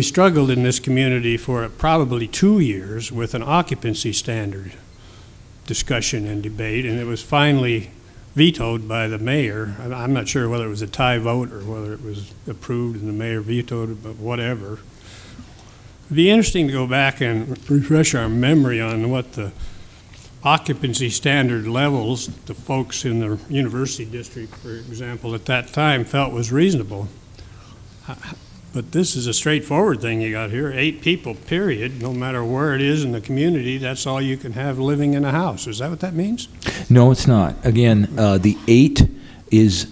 struggled in this community for probably 2 years with an occupancy standard discussion and debate, and it was finally vetoed by the mayor. I'm not sure whether it was a tie vote or whether it was approved and the mayor vetoed it, but whatever. It'd be interesting to go back and refresh our memory on what the occupancy standard levels the folks in the university district, for example, at that time felt was reasonable. But this is a straightforward thing you got here. 8 people, period. No matter where it is in the community, that's all you can have living in a house. Is that what that means? No, it's not. Again, the 8 is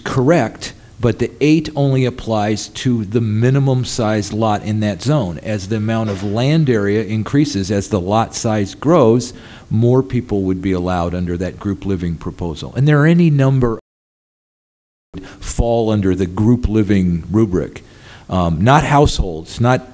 correct, but the 8 only applies to the minimum size lot in that zone. As the amount of land area increases, as the lot size grows, more people would be allowed under that group living proposal. And there are any number fall under the group living rubric. Not households, not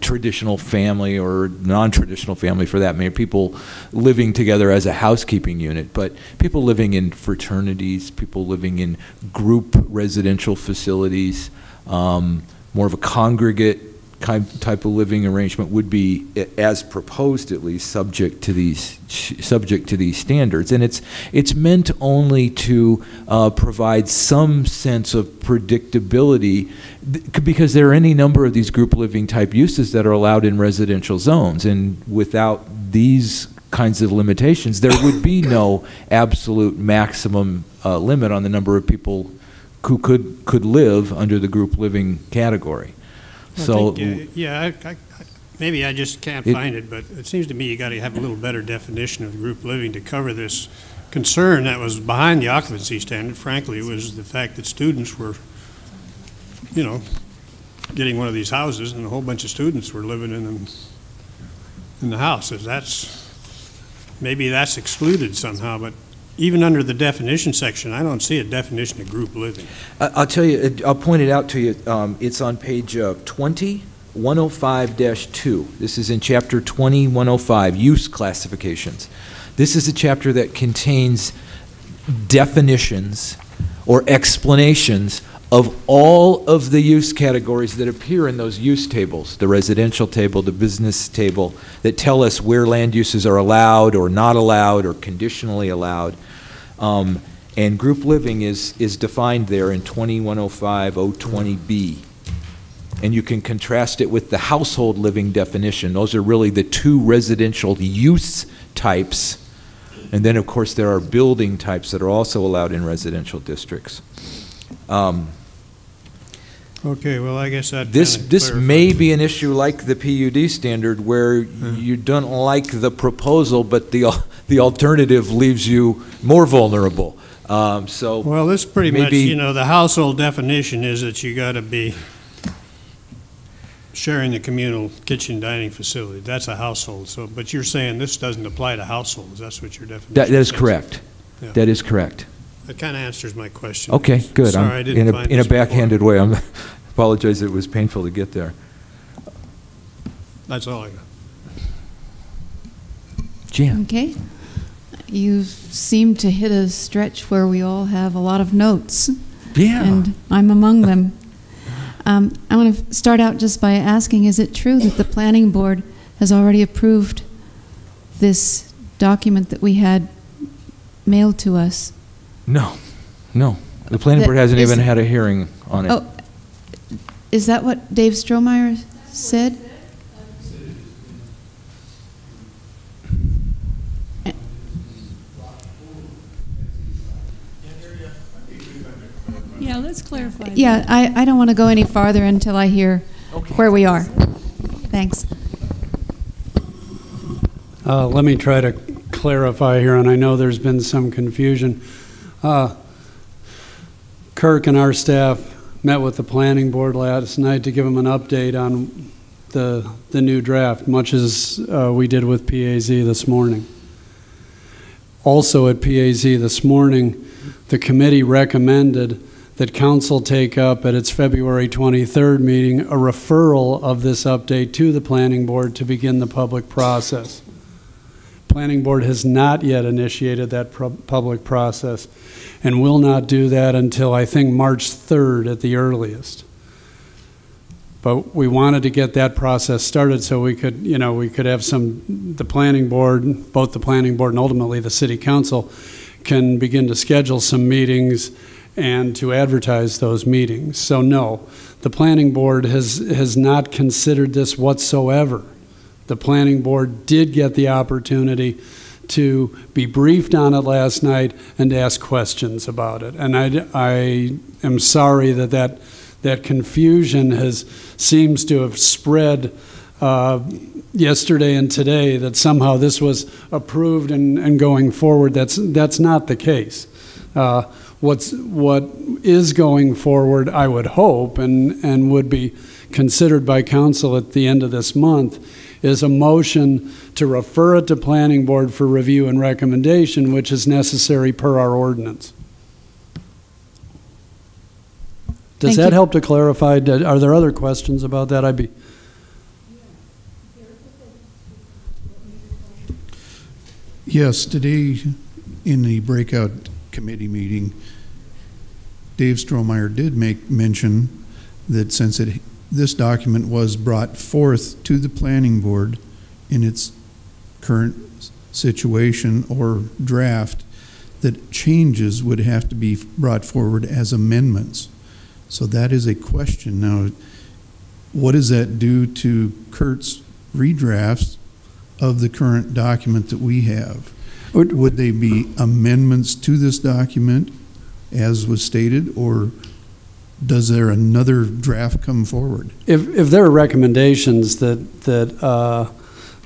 traditional family or non-traditional family for that matter, people living together as a housekeeping unit, but people living in fraternities, people living in group residential facilities, more of a congregate type of living arrangement would be, as proposed at least, subject to these standards. And it's meant only to provide some sense of predictability, because there are any number of these group living type uses that are allowed in residential zones, and without these kinds of limitations there would be no absolute maximum limit on the number of people who could live under the group living category. So maybe I just can't find it, but it seems to me you got to have a little better definition of group living to cover this concern that was behind the occupancy standard. Frankly, it was the fact that students were, you know, getting one of these houses, and a whole bunch of students were living in them, in the houses. Maybe that's excluded somehow, but even under the definition section, I don't see a definition of group living. I'll tell you, I'll point it out to you. It's on page 20-105-2. This is in chapter 20-105, use classifications. This is a chapter that contains definitions or explanations of all of the use categories that appear in those use tables, the residential table, the business table, that tell us where land uses are allowed or not allowed or conditionally allowed. And group living is defined there in 20-105-020B. And you can contrast it with the household living definition. Those are really the 2 residential use types. And then, of course, there are building types that are also allowed in residential districts. Okay, well, I guess that this may be an issue like the PUD standard, where you don't like the proposal, but the alternative leaves you more vulnerable. Well, this pretty much, you know, the household definition is that you got to be sharing the communal kitchen dining facility, that's a household. So, but you're saying this doesn't apply to households. That's what your definition That is says. correct. Yeah. That is correct. That kind of answers my question. Okay, good. Sorry, I didn't find in a this before. backhanded way. I apologize. It was painful to get there. That's all I got. Jan. Okay. You seem to hit a stretch where we all have a lot of notes. Yeah. And I'm among them. I want to start out just by asking, is it true that the planning board has already approved this document that we had mailed to us? No. The planning board hasn't even had a hearing on it. Oh, is that what Dave Strohmeyer said? Yeah, let's clarify that. Yeah, I don't want to go any farther until I hear where we are. Thanks. Let me try to clarify here, and I know there's been some confusion. Kirk and our staff met with the planning board last night to give them an update on the new draft, much as we did with PAZ this morning. Also at PAZ this morning, the committee recommended that council take up at its February 23rd meeting a referral of this update to the planning board to begin the public process. Planning board has not yet initiated that public process and will not do that until I think March 3rd at the earliest. But we wanted to get that process started so we could, we could have the planning board, both the planning board and ultimately the city council can begin to schedule some meetings and to advertise those meetings. So no, the planning board has not considered this whatsoever. The planning board did get the opportunity to be briefed on it last night and to ask questions about it. And I am sorry that confusion seems to have spread yesterday and today, that somehow this was approved and going forward. That's not the case. What is going forward, I would hope, and would be considered by council at the end of this month, is a motion to refer it to planning board for review and recommendation, which is necessary per our ordinance. Does that help to clarify? Are there other questions about that? Yes, today in the breakout committee meeting, Dave Strohmeyer did make mention that since this document was brought forth to the planning board in its current situation or draft, that changes would have to be brought forward as amendments. So that is a question. Now, what does that do to Kurt's redrafts of the current document that we have? Would they be amendments to this document as was stated, or does there another draft come forward? If there are recommendations that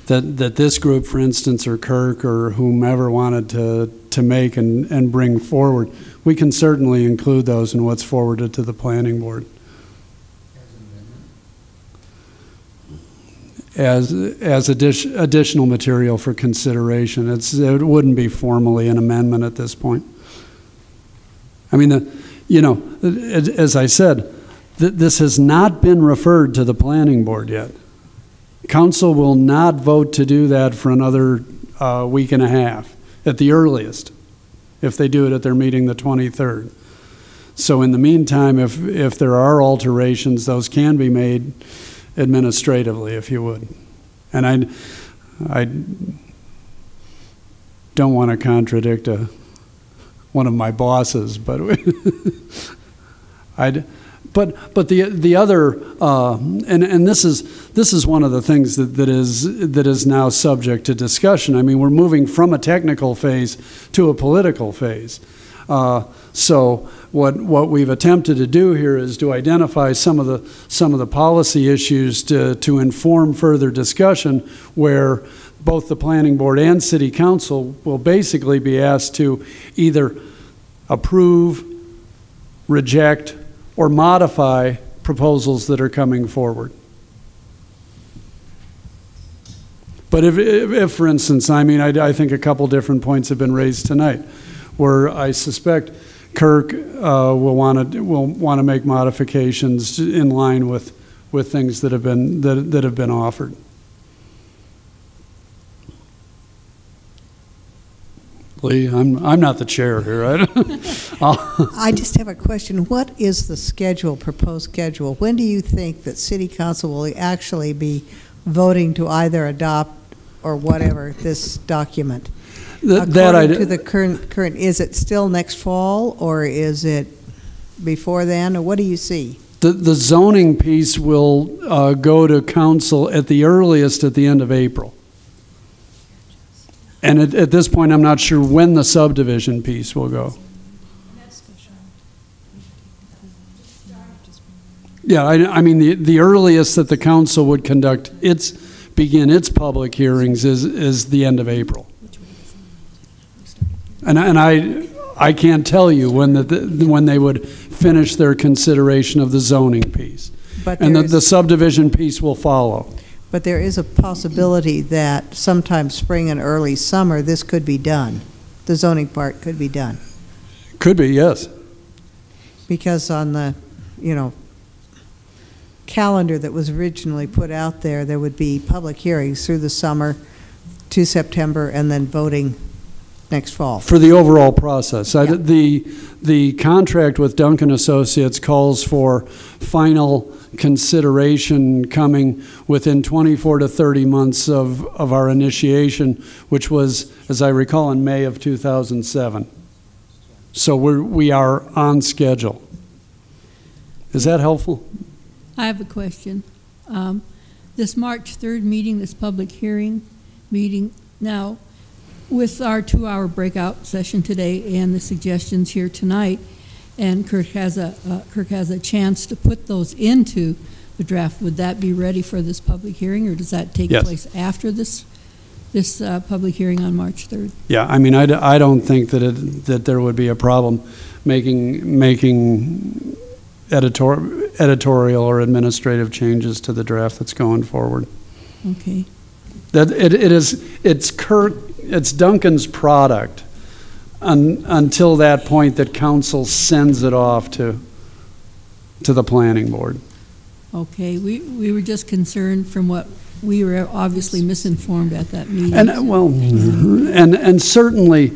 this group, for instance, or Kirk or whomever wanted to make and bring forward, we can certainly include those in what's forwarded to the planning board. As additional material for consideration. It wouldn't be formally an amendment at this point. I mean, as I said, this has not been referred to the planning board yet. Council will not vote to do that for another week and a half at the earliest, if they do it at their meeting the 23rd. So in the meantime, if there are alterations, those can be made administratively, if you would. And I don't want to contradict one of my bosses, but the other and this is one of the things that is now subject to discussion. I mean, we're moving from a technical phase to a political phase. So what we've attempted to do here is to identify some of the policy issues to inform further discussion, where both the planning board and city council will basically be asked to either approve, reject, or modify proposals that are coming forward. But if for instance, I mean, I think a couple different points have been raised tonight, where I suspect Kirk will want to make modifications in line with things that have been offered. Lee, I'm not the chair here, right? I just have a question. What is the schedule, proposed schedule? When do you think that City Council will actually be voting to either adopt or whatever this document? According to the current, is it still next fall, or is it before then, or what do you see? The zoning piece will go to council at the earliest at the end of April. And at this point, I'm not sure when the subdivision piece will go. Yeah, I mean, the earliest that the council would begin its public hearings is the end of April. And I can't tell you when they would finish their consideration of the zoning piece. And the subdivision piece will follow. But there is a possibility that sometime spring and early summer, this could be done. The zoning part could be done. Could be, yes. Because on the, calendar that was originally put out there, there would be public hearings through the summer to September and then voting next fall. For the overall process. Yeah. The contract with Duncan Associates calls for final consideration coming within 24 to 30 months of our initiation, which was, as I recall, in May of 2007. So we are on schedule. Is that helpful? I have a question. This March 3rd meeting, this public hearing meeting, now with our 2-hour breakout session today and the suggestions here tonight, and Kirk has a chance to put those into the draft, would that be ready for this public hearing, or does that take place after this public hearing on March 3rd? Yeah, I mean, I don't think that there would be a problem making editorial or administrative changes to the draft that's going forward. Okay. That it's Duncan's product until that point that council sends it off to the planning board. Okay, we were just concerned from what we were obviously misinformed at that meeting. And well, and certainly,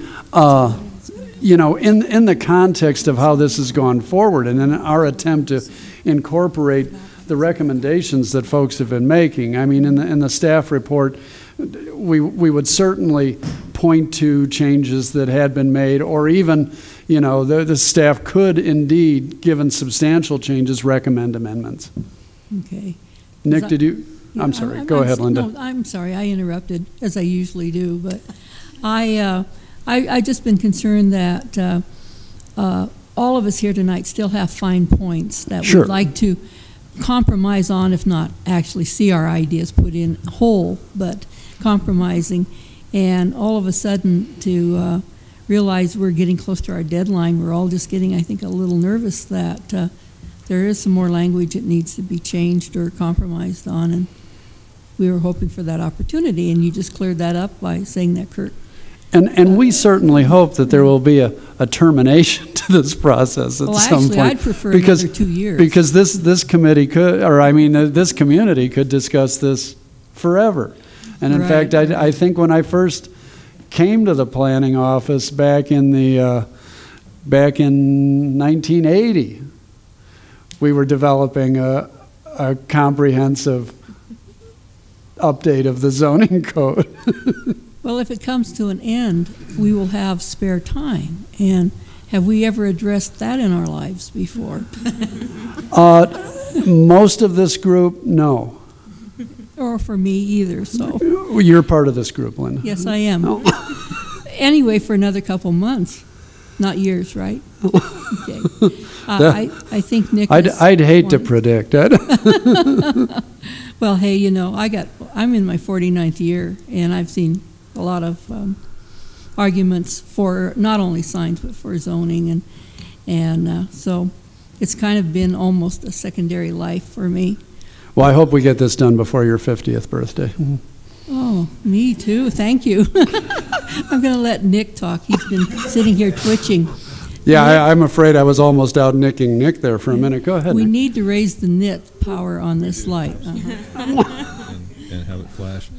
in the context of how this has gone forward, and in our attempt to incorporate the recommendations that folks have been making, I mean, in the staff report, we would certainly point to changes that had been made, or even, the staff could indeed, given substantial changes, recommend amendments. Okay. Nick, did you? Yeah, I'm sorry. Go ahead, Linda. No, I'm sorry. I interrupted, as I usually do, but I just been concerned that all of us here tonight still have fine points that Sure. we'd like to compromise on, if not actually see our ideas put in whole, but compromising. And all of a sudden to realize we're getting close to our deadline, we're all just getting, I think, a little nervous that there is some more language that needs to be changed or compromised on, and we were hoping for that opportunity, and you just cleared that up by saying that, Kurt. And we certainly hope that there will be a termination to this process at some point. Well, actually, I'd prefer another 2 years. Because this committee could, or I mean, this community could discuss this forever. And in fact, I think when I first came to the planning office back in 1980, we were developing a comprehensive update of the zoning code. Well, if it comes to an end, we will have spare time. And have we ever addressed that in our lives before? Most of this group, no. Or for me either, so. You're part of this group, Linda. Yes, I am. No. Anyway, for another couple months, not years, right? Okay. I think Nick. I'd hate to predict it. Well, hey, I'm in my 49th year, and I've seen a lot of arguments for not only signs but for zoning, and so it's kind of been almost a secondary life for me. Well, I hope we get this done before your 50th birthday. Oh, me too. Thank you. I'm going to let Nick talk. He's been sitting here twitching. Yeah, I'm afraid I was almost out nicking Nick there for a minute. Go ahead, We Nick. need to raise the nit power on this light. And have it flash.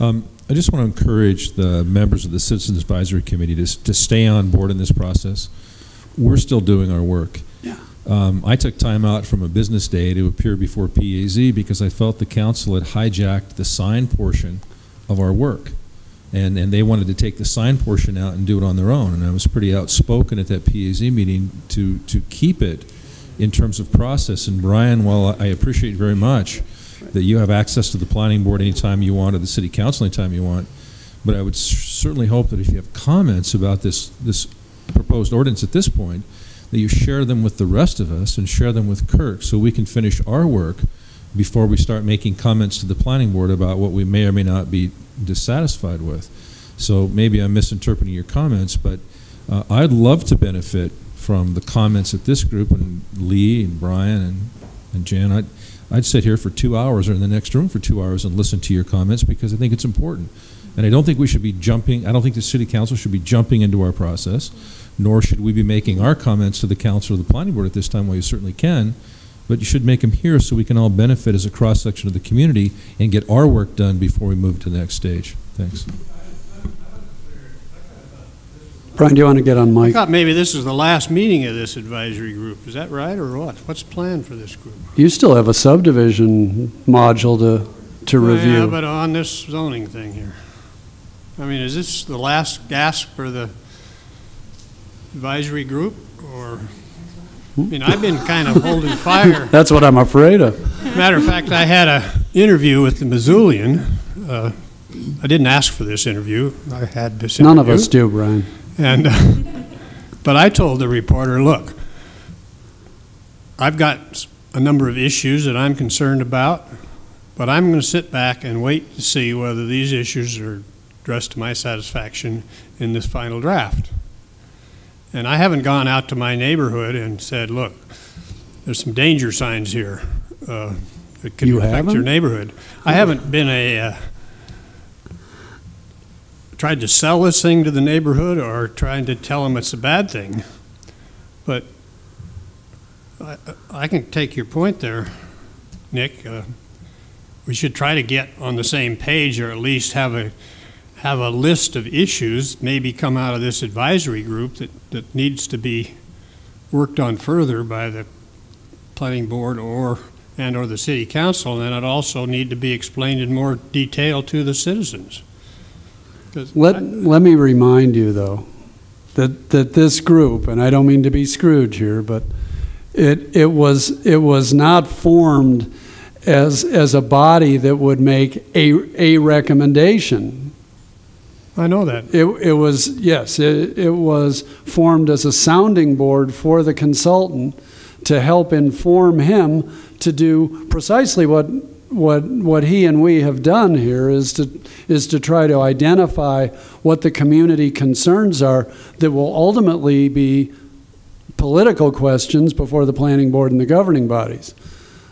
I just want to encourage the members of the Citizens Advisory Committee to stay on board in this process. We're still doing our work. Yeah. I took time out from a business day to appear before PAZ because I felt the council had hijacked the sign portion of our work. And they wanted to take the sign portion out and do it on their own. And I was pretty outspoken at that PAZ meeting to keep it in terms of process. And Brian, while I appreciate very much that you have access to the planning board anytime you want or the city council anytime you want, but I would certainly hope that if you have comments about this proposed ordinance at this point, that you share them with the rest of us and share them with Kirk so we can finish our work before we start making comments to the planning board about what we may or may not be dissatisfied with. So maybe I'm misinterpreting your comments, but I'd love to benefit from the comments at this group, and Lee and Brian and Jan. I'd sit here for 2 hours or in the next room for 2 hours and listen to your comments because I think it's important. And I don't think we should be jumping, I don't think the city council should be jumping into our process, nor should we be making our comments to the council or the planning board at this time, while you certainly can. But you should make them here so we can all benefit as a cross-section of the community and get our work done before we move to the next stage. Thanks. Brian, do you want to get on I mic? thought maybe this is the last meeting of this advisory group. Is that right, or what? What's planned for this group? You still have a subdivision module to review. Yeah, but on this zoning thing here. I mean, is this the last gasp for the advisory group, or? I mean, I've been kind of holding fire. That's what I'm afraid of. Matter of fact, I had an interview with the Missoulian. I didn't ask for this interview. I had this interview. None of us do, Brian. And, but I told the reporter, look, I've got a number of issues that I'm concerned about, but I'm going to sit back and wait to see whether these issues are addressed to my satisfaction in this final draft. And I haven't gone out to my neighborhood and said, look, there's some danger signs here that could affect your neighborhood. I haven't been tried to sell this thing to the neighborhood or trying to tell them it's a bad thing. But I can take your point there, Nick. We should try to get on the same page, or at least have a list of issues maybe come out of this advisory group that needs to be worked on further by the planning board or the city council, and it also need to be explained in more detail to the citizens. Let me remind you, though, that this group, and I don't mean to be Scrooge here, but it was not formed as a body that would make a recommendation. I know that. It was formed as a sounding board for the consultant to help inform him to do precisely what he and we have done here, is to try to identify what the community concerns are that will ultimately be political questions before the planning board and the governing bodies.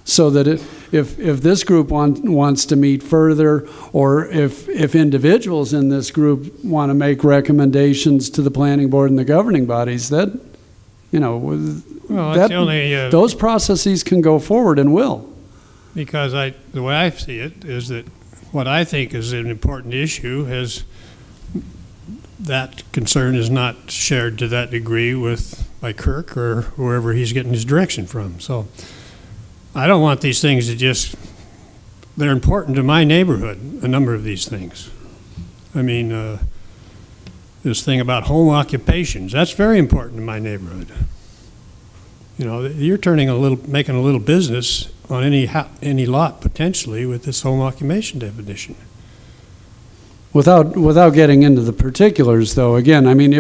So that if this group wants to meet further, or if individuals in this group want to make recommendations to the planning board and the governing bodies, that, those processes can go forward and will. Because the way I see it is that what I think is an important issue is that concern is not shared to that degree by Kirk or whoever he's getting his direction from. So I don't want these things to they're important to my neighborhood, a number of these things. I mean, this thing about home occupations, that's very important to my neighborhood. You're making a little business on any lot potentially with this home occupation definition. Without getting into the particulars, though, again, I mean,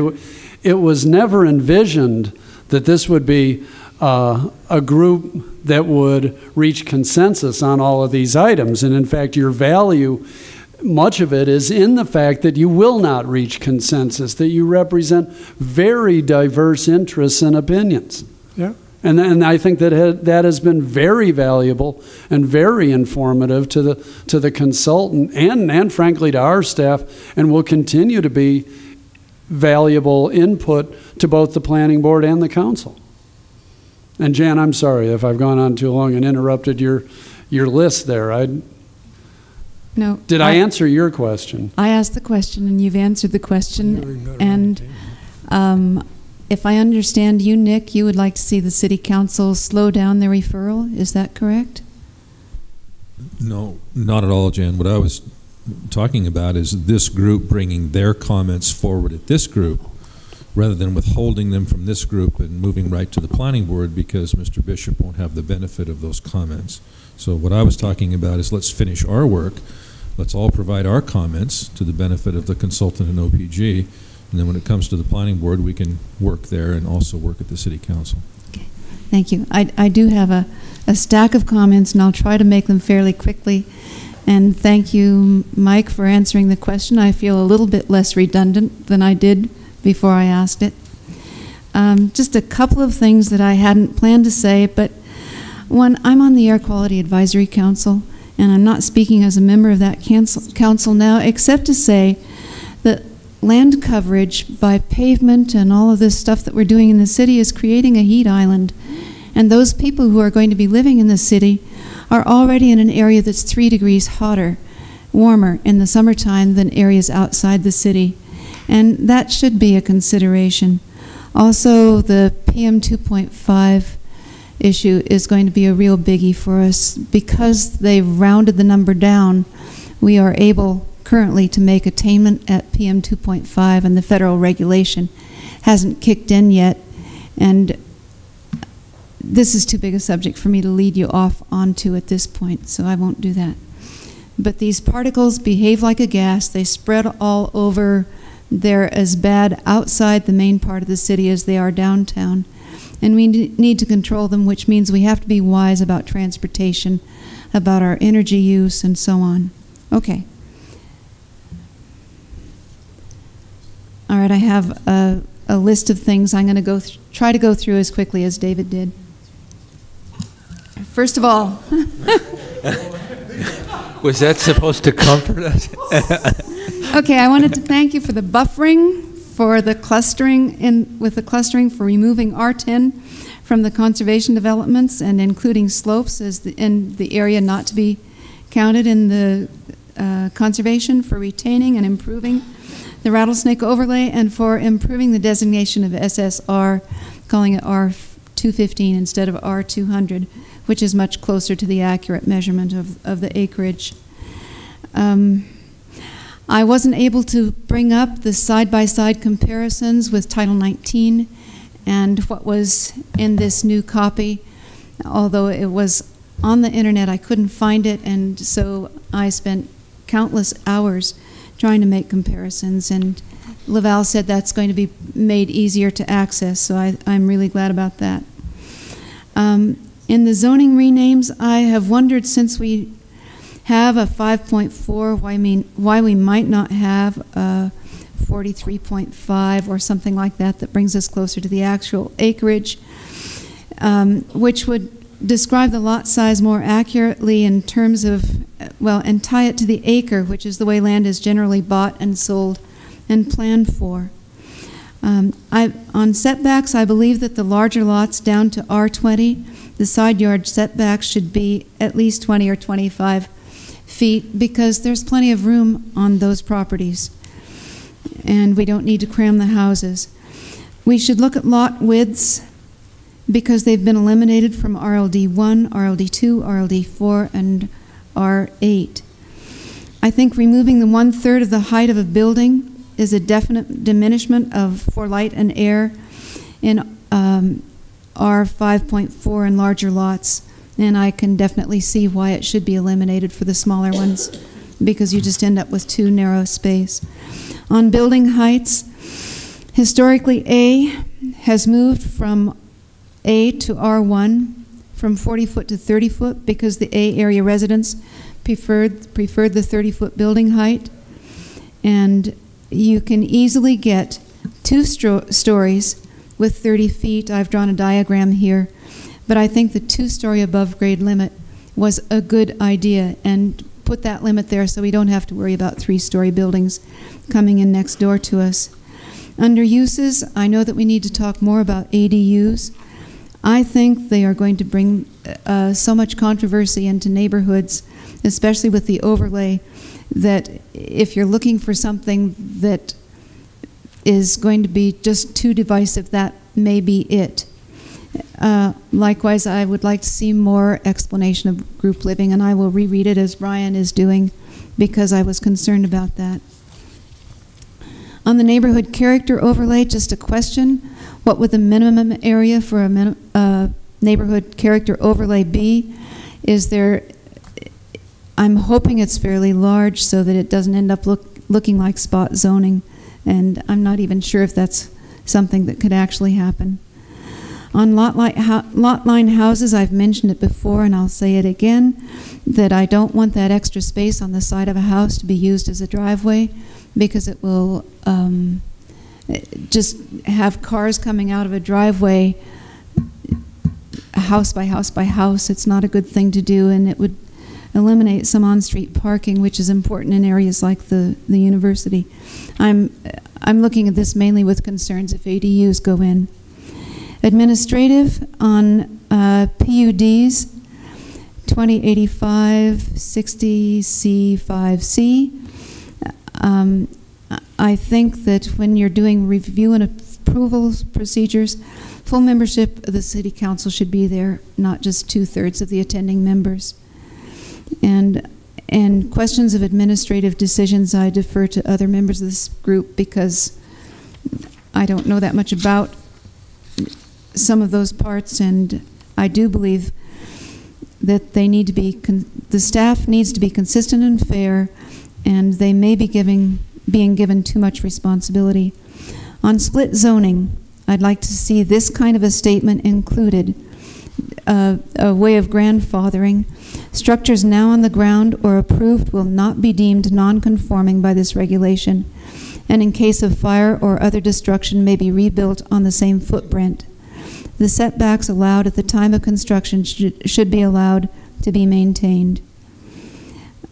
it was never envisioned that this would be a group that would reach consensus on all of these items. And in fact, your value, much of it is in the fact that you will not reach consensus, that you represent very diverse interests and opinions. Yeah. And I think that has been very valuable and very informative to the consultant and frankly to our staff, and will continue to be valuable input to both the planning board and the council. And Jan, I'm sorry if I've gone on too long and interrupted your list there. No. Did I answer your question? I asked the question and you've answered the question. And if I understand you, Nick, you would like to see the city council slow down their referral. Is that correct? No, not at all, Jan. What I was talking about is this group bringing their comments forward at this group rather than withholding them from this group and moving right to the planning board because Mr. Bishop won't have the benefit of those comments. So what I was talking about is let's finish our work. Let's all provide our comments to the benefit of the consultant and OPG. And then when it comes to the planning board, we can work there and also work at the city council. Okay, thank you. I do have a stack of comments, and I'll try to make them fairly quickly. And thank you, Mike, for answering the question. I feel a little bit less redundant than I did before I asked it. Just a couple of things that I hadn't planned to say, but one, I'm on the Air Quality Advisory Council, and I'm not speaking as a member of that council now, except to say that land coverage by pavement and all of this stuff that we're doing in the city is creating a heat island. And those people who are going to be living in the city are already in an area that's 3 degrees warmer in the summertime than areas outside the city. And that should be a consideration. Also, the PM 2.5 issue is going to be a real biggie for us. Because they've rounded the number down, we are able currently to make attainment at PM 2.5, and the federal regulation hasn't kicked in yet. And this is too big a subject for me to lead you off onto at this point, so I won't do that. But these particles behave like a gas. They spread all over. They're as bad outside the main part of the city as they are downtown. And we need to control them, which means we have to be wise about transportation, about our energy use, and so on. Okay. All right, I have a list of things I'm going to try to go through as quickly as David did. First of all, was that supposed to comfort us? Okay, I wanted to thank you for the buffering, for the clustering, for removing R10 from the conservation developments and including slopes in the area not to be counted in the conservation, for retaining and improving the rattlesnake overlay, and for improving the designation of SSR, calling it R215 instead of R200, which is much closer to the accurate measurement of the acreage. I wasn't able to bring up the side-by-side comparisons with Title 19 and what was in this new copy. Although it was on the internet, I couldn't find it, and so I spent countless hours trying to make comparisons, and Laval said that's going to be made easier to access, so I'm really glad about that. In the zoning renames, I have wondered, since we have a 5.4, why we might not have a 43.5 or something like that brings us closer to the actual acreage, which would describe the lot size more accurately in terms of, well, and tie it to the acre, which is the way land is generally bought and sold and planned for. On setbacks, I believe that the larger lots down to R20, the side yard setbacks should be at least 20 or 25 feet, because there's plenty of room on those properties, and we don't need to cram the houses. We should look at lot widths, because they've been eliminated from RLD1, RLD2, RLD4, and R8. I think removing the 1/3 of the height of a building is a definite diminishment for light and air in R5.4 and larger lots, and I can definitely see why it should be eliminated for the smaller ones, because you just end up with too narrow space. On building heights, historically A has moved from A to R1, from 40 foot to 30 foot, because the A area residents preferred the 30-foot building height. And you can easily get 2 stories with 30 feet. I've drawn a diagram here but I think the 2-story above grade limit was a good idea, and put that limit there so we don't have to worry about 3-story buildings coming in next door to us. Under uses, I know that we need to talk more about ADUs. I think they are going to bring so much controversy into neighborhoods, especially with the overlay, that if you're looking for something that is going to be just too divisive, that may be it. Likewise, I would like to see more explanation of group living, and I will reread it as Brian is doing because I was concerned about that. On the neighborhood character overlay, just a question. What would the minimum area for a neighborhood character overlay be? Is there, I'm hoping it's fairly large so that it doesn't end up looking like spot zoning, and I'm not even sure if that's something that could actually happen. On lot line houses, I've mentioned it before and I'll say it again, that I don't want that extra space on the side of a house to be used as a driveway, because it will just have cars coming out of a driveway house by house by house. It's not a good thing to do, and it would eliminate some on-street parking, which is important in areas like the university. I'm looking at this mainly with concerns if ADUs go in. Administrative on PUDs, 2085 60C5C. I think that when you're doing review and approvals procedures, full membership of the City Council should be there, not just 2/3 of the attending members. And questions of administrative decisions, I defer to other members of this group because I don't know that much about some of those parts, and I do believe that they need to be, the staff needs to be consistent and fair, and they may be being given too much responsibility. On split zoning, I'd like to see this kind of a statement included, a way of grandfathering. Structures now on the ground or approved will not be deemed non-conforming by this regulation, and in case of fire or other destruction may be rebuilt on the same footprint. The setbacks allowed at the time of construction should be allowed to be maintained.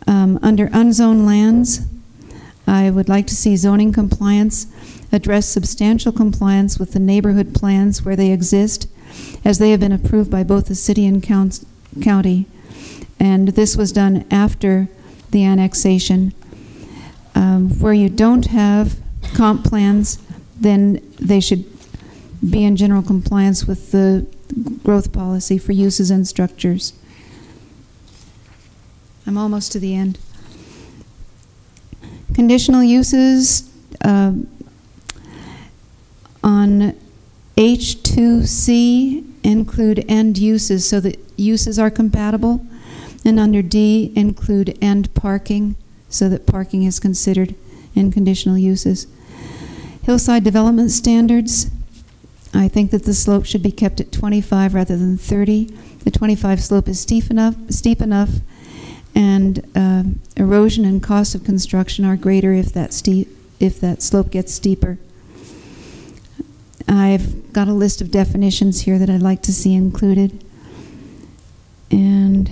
Under unzoned lands, I would like to see zoning compliance address substantial compliance with the neighborhood plans where they exist, as they have been approved by both the city and county. And this was done after the annexation. Where you don't have comp plans, then they should be in general compliance with the growth policy for uses and structures. I'm almost to the end. Conditional uses on H2C include end uses so that uses are compatible, and under D include end parking so that parking is considered in conditional uses. Hillside development standards, I think that the slope should be kept at 25 rather than 30. The 25 slope is steep enough, and erosion and cost of construction are greater if that slope gets steeper. I've got a list of definitions here that I'd like to see included. And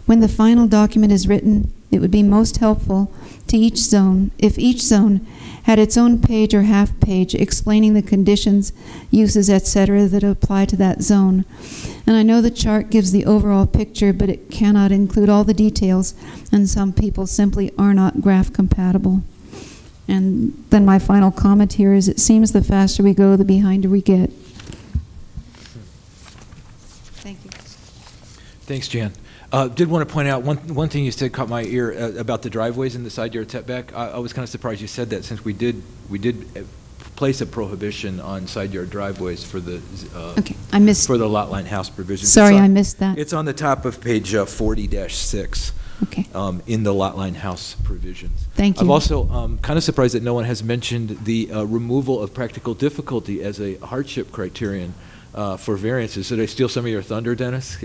when the final document is written, it would be most helpful to each zone if each zone had its own page or half page explaining the conditions, uses, etc. that apply to that zone. And I know the chart gives the overall picture, but it cannot include all the details, and some people simply are not graph compatible. And then my final comment here is, it seems the faster we go, the behinder we get. Thank you. Thanks, Jan. Did want to point out one thing you said caught my ear about the driveways and the side yard setback. I was kind of surprised you said that, since we did place a prohibition on side yard driveways for the okay, I missed for the lot line house provision. Sorry, I missed that. It's on the top of page 40-6. Okay. In the lot line house provisions. Thank you. I'm also kind of surprised that no one has mentioned the removal of practical difficulty as a hardship criterion for variances. Did I steal some of your thunder, Dennis?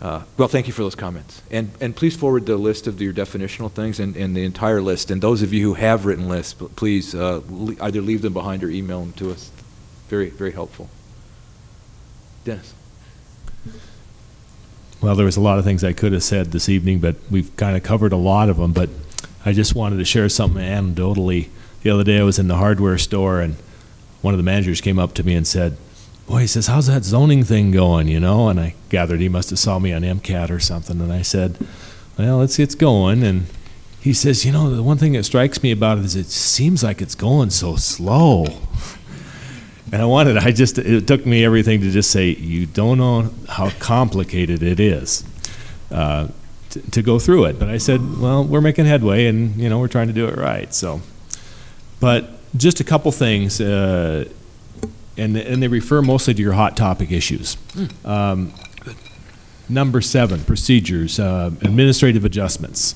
Well, thank you for those comments. And please forward the list of your definitional things and the entire list. And those of you who have written lists, please either leave them behind or email them to us. Very, very helpful. Dennis. Well, there was a lot of things I could have said this evening, but we've kind of covered a lot of them. But I just wanted to share something anecdotally. The other day I was in the hardware store, and one of the managers came up to me and said, boy, he says, how's that zoning thing going, you know? And I gathered he must have saw me on MCAT or something. And I said, well, it's going. And he says, you know, the one thing that strikes me about it is it seems like it's going so slow. And it took me everything to just say, you don't know how complicated it is to go through it. But I said, well, we're making headway, and, you know, we're trying to do it right. So, but just a couple things, and they refer mostly to your hot topic issues. Number 7, procedures, administrative adjustments.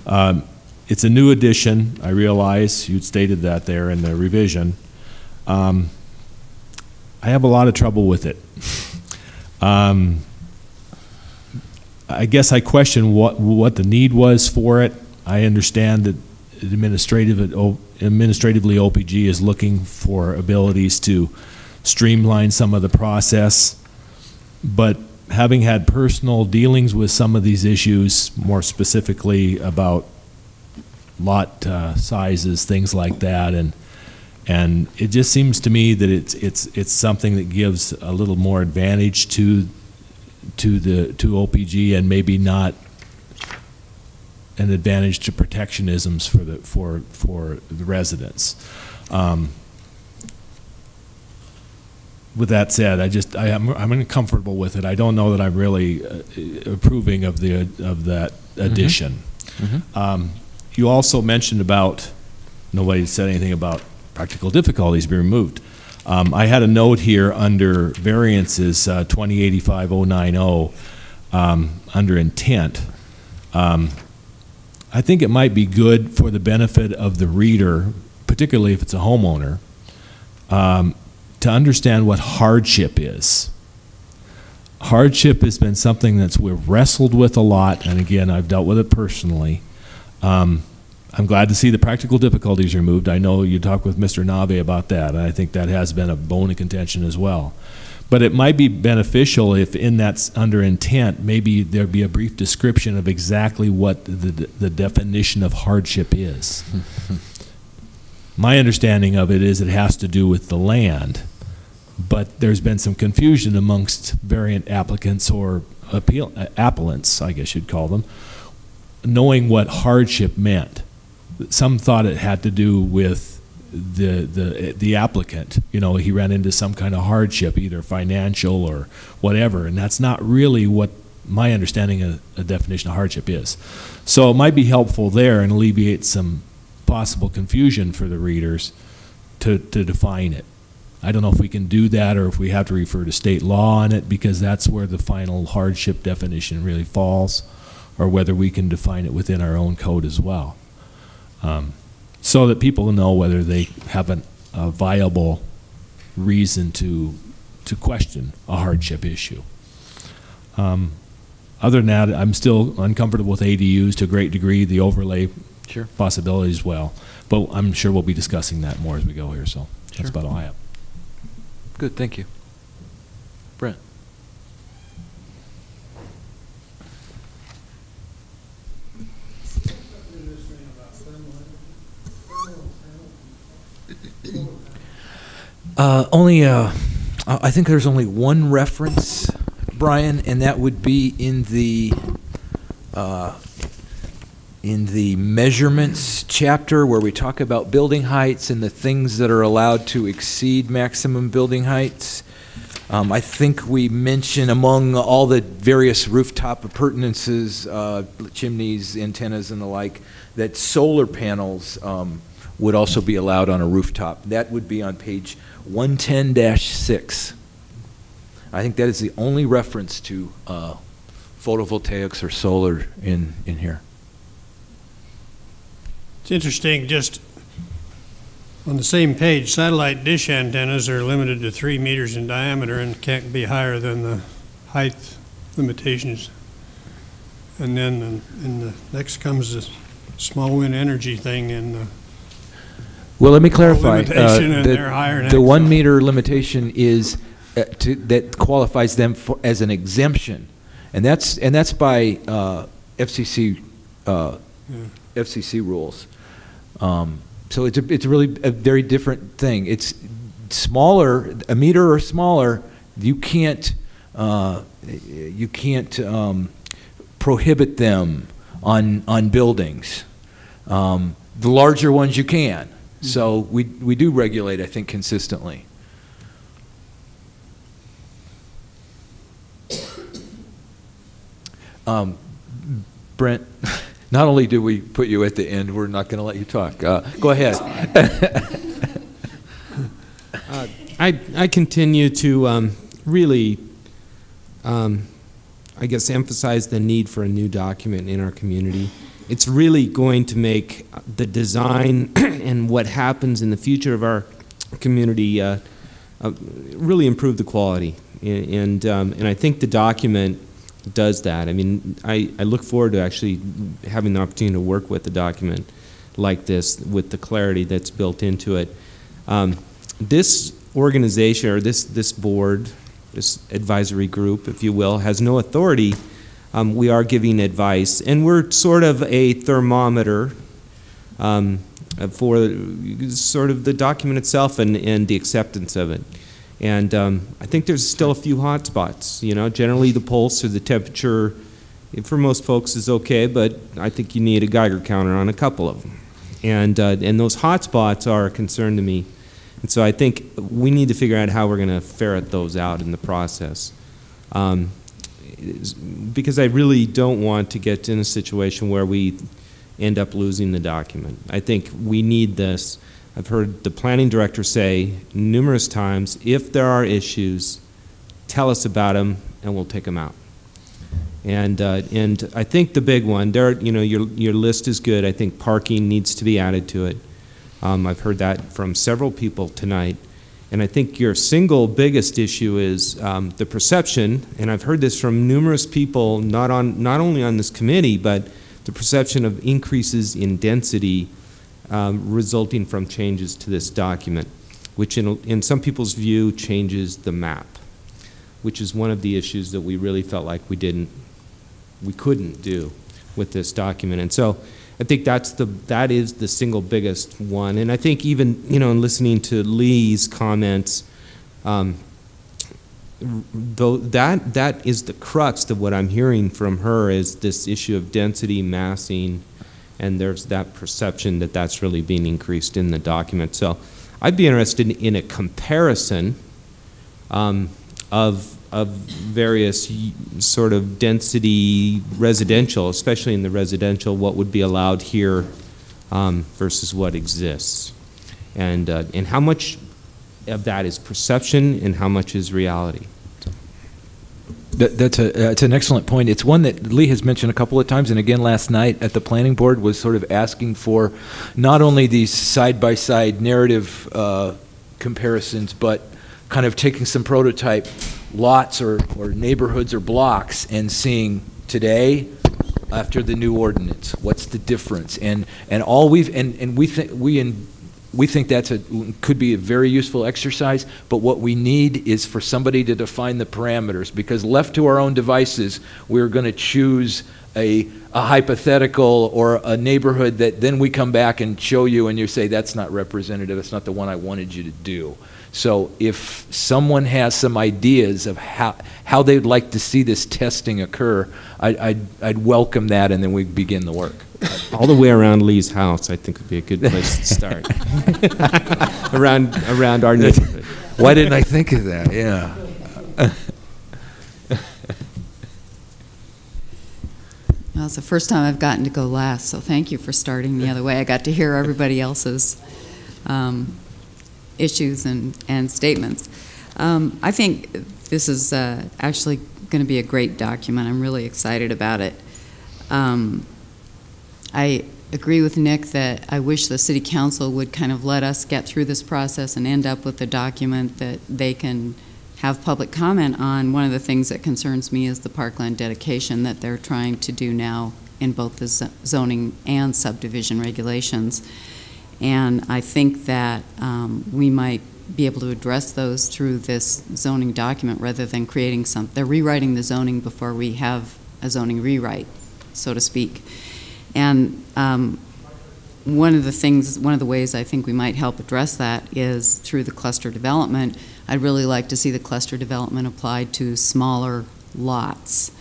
It's a new addition. I realize you'd stated that there in the revision. I have a lot of trouble with it. I guess I question what the need was for it. I understand that administratively OPG is looking for abilities to streamline some of the process, but having had personal dealings with some of these issues, more specifically about lot sizes, things like that, and it just seems to me that it's something that gives a little more advantage to OPG, and maybe not an advantage to protectionisms for the residents. With that said, I'm uncomfortable with it. I don't know that I'm really approving of that addition. Mm-hmm. You also mentioned about, nobody said anything about practical difficulties being removed. I had a note here under variances 2085-090 under intent. I think it might be good for the benefit of the reader, particularly if it's a homeowner, to understand what hardship is. Hardship has been something we've wrestled with a lot, and again, I've dealt with it personally. I'm glad to see the practical difficulties removed. I know you talked with Mr. Nave about that, and I think that has been a bone of contention as well. But it might be beneficial if in that's under intent, maybe there'd be a brief description of exactly what the definition of hardship is. My understanding of it is it has to do with the land, but there's been some confusion amongst variant applicants or appellants, I guess you'd call them, knowing what hardship meant. Some thought it had to do with the applicant. You know, he ran into some kind of hardship, either financial or whatever, and that's not really what my understanding of a definition of hardship is. So it might be helpful there and alleviate some possible confusion for the readers to define it. I don't know if we can do that or if we have to refer to state law on it, because that's where the final hardship definition really falls, or whether we can define it within our own code as well. So that people know whether they have a viable reason to question a hardship issue. Other than that, I'm still uncomfortable with ADUs to a great degree, the overlay possibility as well. But I'm sure we'll be discussing that more as we go here, so that's about all I have. Good, thank you. Brent. I think there's only one reference, Brian, and that would be in the measurements chapter where we talk about building heights and the things that are allowed to exceed maximum building heights. I think we mention among all the various rooftop appurtenances, chimneys, antennas, and the like, that solar panels would also be allowed on a rooftop. That would be on page 110-6. I think that is the only reference to photovoltaics or solar in here. It's interesting, just on the same page, satellite dish antennas are limited to 3 meters in diameter and can't be higher than the height limitations. And then in the next comes the small wind energy thing, and well, let me clarify. limitation, and they're higher than the that. 1 meter limitation is that qualifies them as an exemption, and that's by FCC FCC rules. So it's really a very different thing. It's smaller, a meter or smaller. You can't prohibit them on buildings. The larger ones you can. So we do regulate, I think, consistently. Brent, not only do we put you at the end, we're not going to let you talk. Go ahead. I continue to really, I guess, emphasize the need for a new document in our community. It's really going to make the design and what happens in the future of our community really improve the quality. And I think the document does that. I mean, I look forward to actually having the opportunity to work with a document like this with the clarity that's built into it. This organization, or this board, this advisory group, if you will, has no authority. We are giving advice, and we're sort of a thermometer for sort of the document itself and the acceptance of it. And I think there's still a few hot spots. You know, generally the pulse or the temperature, for most folks, is okay, but I think you need a Geiger counter on a couple of them. And those hot spots are a concern to me. And so I think we need to figure out how we're going to ferret those out in the process. Because I really don't want to get in a situation where we end up losing the document. I think we need this. I've heard the planning director say numerous times, if there are issues, tell us about them and we'll take them out. And I think the big one, you know, your list is good. I think parking needs to be added to it. I've heard that from several people tonight. And I think your single biggest issue is the perception, and I've heard this from numerous people, not only on this committee, but the perception of increases in density resulting from changes to this document, which in some people's view changes the map, which is one of the issues that we really felt like we couldn't do with this document. And so I think that is the single biggest one. And I think even, you know, in listening to Lee's comments, though that is the crux of what I'm hearing from her, is this issue of density, massing, and there's that perception that that's really being increased in the document. So I'd be interested in a comparison of various sort of density residential, especially in the residential, what would be allowed here versus what exists, and how much of that is perception and how much is reality. That's an excellent point. It's one that Lee has mentioned a couple of times, and again last night at the planning board, was sort of asking for not only these side-by-side narrative comparisons, but kind of taking some prototype lots or neighborhoods or blocks and seeing today after the new ordinance, what's the difference? And all we think that's could be a very useful exercise, but what we need is for somebody to define the parameters, because left to our own devices, we're going to choose a hypothetical or a neighborhood that then we come back and show you and you say, that's not representative, it's not the one I wanted you to do. So if someone has some ideas of how they'd like to see this testing occur, I'd welcome that, and then we begin the work. All the way around Lee's house, I think, would be a good place to start. around our neighborhood. Why didn't I think of that? Yeah. Well, it's the first time I've gotten to go last, so thank you for starting the other way. I got to hear everybody else's issues and statements. I think this is actually going to be a great document. I'm really excited about it. I agree with Nick that I wish the City Council would kind of let us get through this process and end up with a document that they can have public comment on. One of the things that concerns me is the parkland dedication that they're trying to do now in both the zoning and subdivision regulations. And I think that we might be able to address those through this zoning document rather than creating some. They're rewriting the zoning before we have a zoning rewrite, so to speak. And one of the ways I think we might help address that is through the cluster development. I'd really like to see the cluster development applied to smaller lots,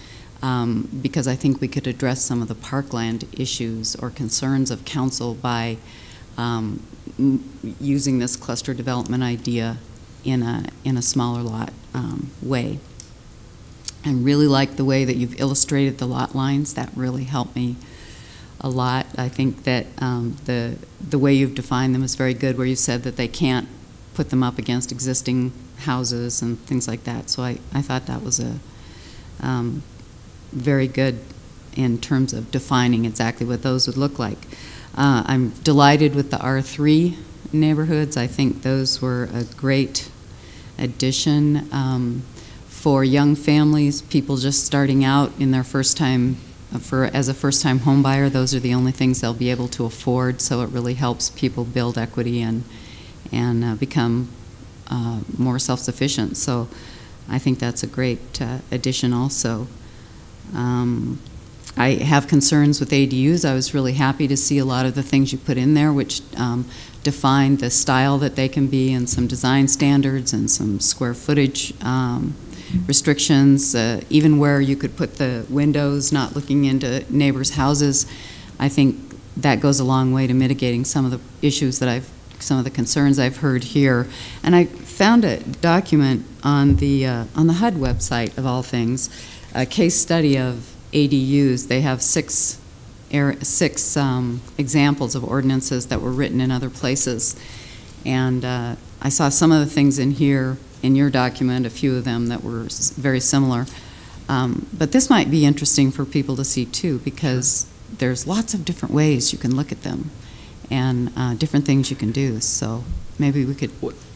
because I think we could address some of the parkland issues or concerns of council by using this cluster development idea in a smaller lot way. I really like the way that you've illustrated the lot lines. That really helped me a lot. I think that the way you've defined them is very good, where you said that they can't put them up against existing houses and things like that. So I thought that was a very good in terms of defining exactly what those would look like. I'm delighted with the R3 neighborhoods. I think those were a great addition for young families, people just starting out in their first time. As a first-time home buyer, those are the only things they'll be able to afford, so it really helps people build equity and become more self-sufficient. So I think that's a great addition also. I have concerns with ADUs. I was really happy to see a lot of the things you put in there, which define the style that they can be, and some design standards and some square footage restrictions, even where you could put the windows not looking into neighbors' houses. I think that goes a long way to mitigating some of the issues that some of the concerns I've heard here. And I found a document on the HUD website, of all things, a case study of ADUs. They have six examples of ordinances that were written in other places. And I saw some of the things in here in your document, a few of them that were very similar. But this might be interesting for people to see too, because there's lots of different ways you can look at them and different things you can do. So maybe we could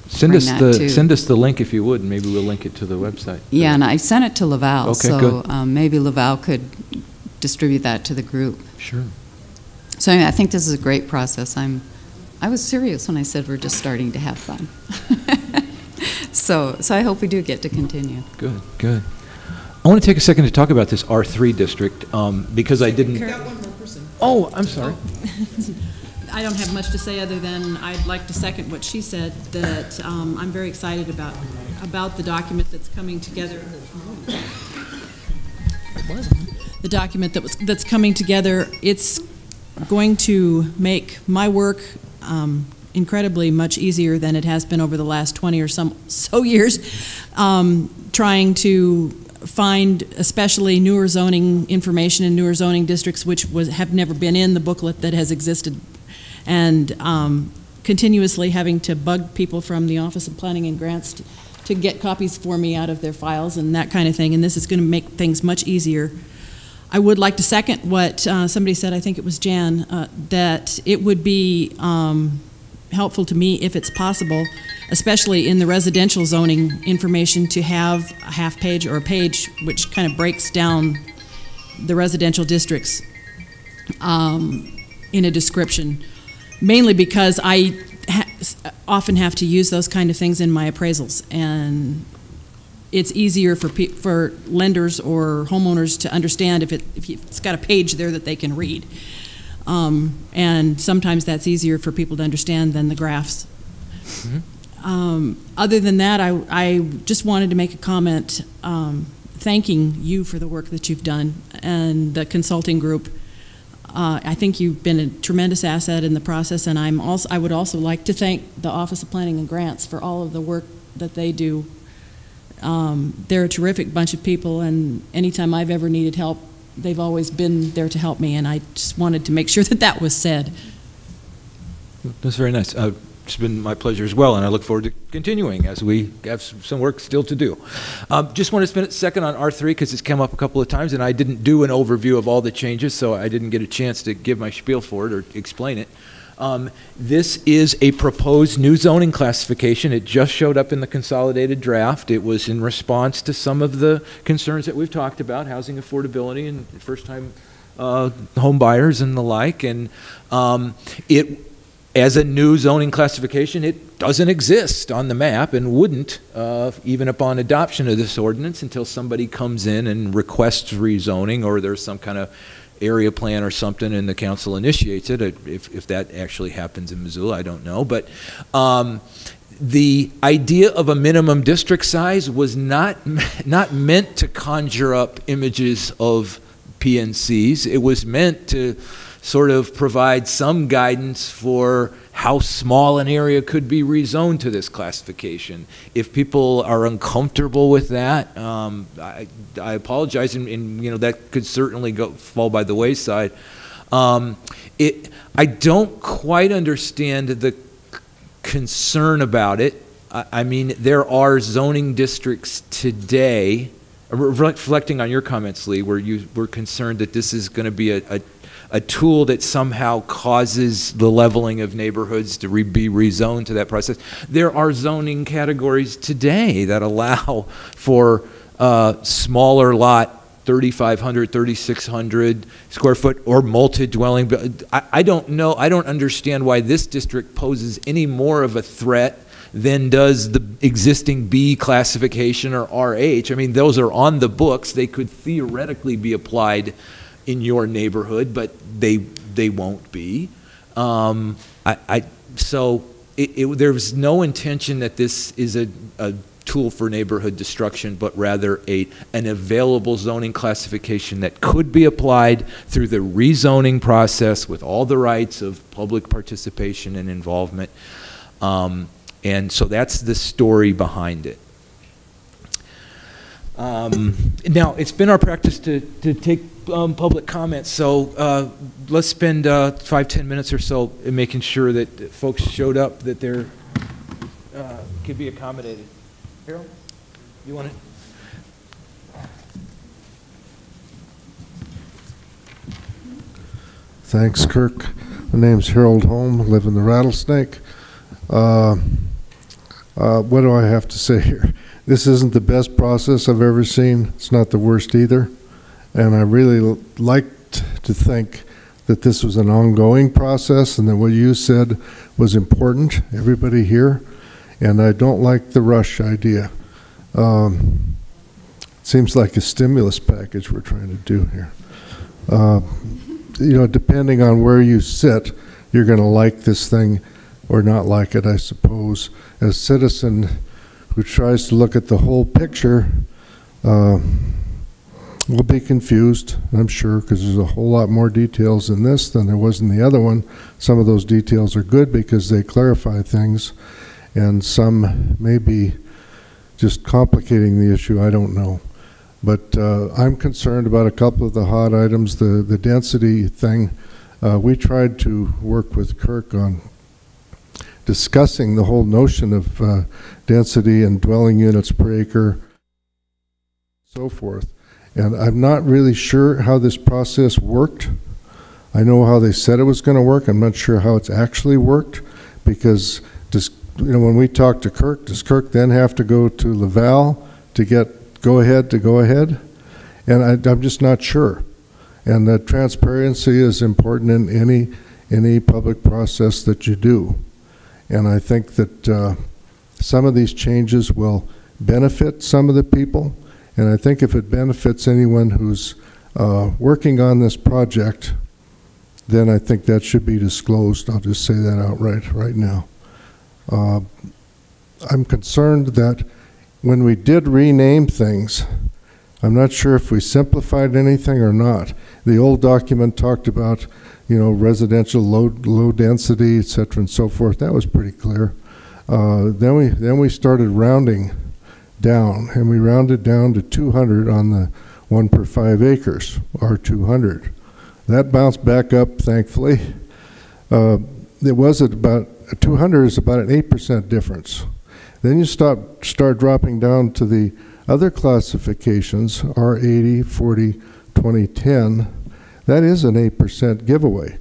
send us the link if you would, and maybe we'll link it to the website. Yeah, and I sent it to Laval, okay, so good. Maybe Laval could distribute that to the group. Sure. So I think this is a great process. I was serious when I said we're just starting to have fun. So I hope we do get to continue. Good, good. I want to take a second to talk about this R3 district because I didn't. Got one more person. Oh, I'm sorry. I don't have much to say other than I'd like to second what she said, that I'm very excited about the document that's coming together. The document that's coming together. It's going to make my work incredibly much easier than it has been over the last 20 or so years, trying to find especially newer zoning information in newer zoning districts which have never been in the booklet that has existed, and continuously having to bug people from the Office of Planning and Grants to get copies for me out of their files and that kind of thing, and this is going to make things much easier. I would like to second what somebody said, I think it was Jan, that it would be helpful to me if it's possible, especially in the residential zoning information, to have a half page or a page which kind of breaks down the residential districts in a description, mainly because I often have to use those kind of things in my appraisals, and it's easier for lenders or homeowners to understand if it's got a page there that they can read. And sometimes that's easier for people to understand than the graphs. Mm-hmm. Other than that, I just wanted to make a comment thanking you for the work that you've done and the consulting group. I think you've been a tremendous asset in the process, and I would also like to thank the Office of Planning and Grants for all of the work that they do. They're a terrific bunch of people, and anytime I've ever needed help, they've always been there to help me, and I just wanted to make sure that that was said. That's very nice. It's been my pleasure as well, and I look forward to continuing as we have some work still to do. Just want to spend a second on R3 because it's come up a couple of times, and I didn't do an overview of all the changes, so I didn't get a chance to give my spiel for it or explain it. This is a proposed new zoning classification. It just showed up in the consolidated draft. It was in response to some of the concerns that we've talked about, housing affordability and first-time home buyers and the like. And it, as a new zoning classification, it doesn't exist on the map and wouldn't even upon adoption of this ordinance until somebody comes in and requests rezoning, or there's some kind of area plan or something and the council initiates it. If that actually happens in Missoula, I don't know. But the idea of a minimum district size was not meant to conjure up images of PNCs. It was meant to sort of provide some guidance for how small an area could be rezoned to this classification. If people are uncomfortable with that, I apologize, and you know, that could certainly fall by the wayside. I don't quite understand the concern about it. I mean, there are zoning districts today, reflecting on your comments, Lee, where you were concerned that this is going to be a tool that somehow causes the leveling of neighborhoods to be rezoned to that process. There are zoning categories today that allow for smaller lot, 3,500, 3,600 square foot, or multi-dwelling. I don't know, I don't understand why this district poses any more of a threat than does the existing B classification or RH. I mean, those are on the books. They could theoretically be applied in your neighborhood, but they won't be. So there's no intention that this is a tool for neighborhood destruction, but rather an available zoning classification that could be applied through the rezoning process with all the rights of public participation and involvement. And so that's the story behind it. Now, it's been our practice to take public comments, so let's spend 5-10 minutes or so in making sure that folks showed up, that they're could be accommodated. Harold, you want to? Thanks, Kirk. My name's Harold Holm, live in the Rattlesnake. What do I have to say here? This isn't the best process I've ever seen. It's not the worst either. And I really liked to think that this was an ongoing process and that what you said was important, everybody here. And I don't like the rush idea. It seems like a stimulus package we're trying to do here. You know, depending on where you sit, you're going to like this thing or not like it, I suppose. As a citizen who tries to look at the whole picture, will be confused, I'm sure, because there's a whole lot more details in this than there was in the other one. Some of those details are good because they clarify things, and some may be just complicating the issue, I don't know. But I'm concerned about a couple of the hot items. The density thing, we tried to work with Kirk on discussing the whole notion of density and dwelling units per acre, so forth. And I'm not really sure how this process worked. I know how they said it was going to work. I'm not sure how it's actually worked, because when we talk to Kirk, does Kirk then have to go to Laval to get go ahead to go ahead? And I'm just not sure. And that transparency is important in any public process that you do. And I think that some of these changes will benefit some of the people. And I think if it benefits anyone who's working on this project, then I think that should be disclosed. I'll just say that outright right now. I'm concerned that when we did rename things, I'm not sure if we simplified anything or not. The old document talked about, you know, residential low density, et cetera, and so forth. That was pretty clear. Then we started rounding down, and we rounded down to 200 on the 1 per 5 acres, or 200. That bounced back up, thankfully. It was at about 200 is about an 8% difference. Then you start dropping down to the other classifications, R80, 40, 20, 10. That is an 8% giveaway.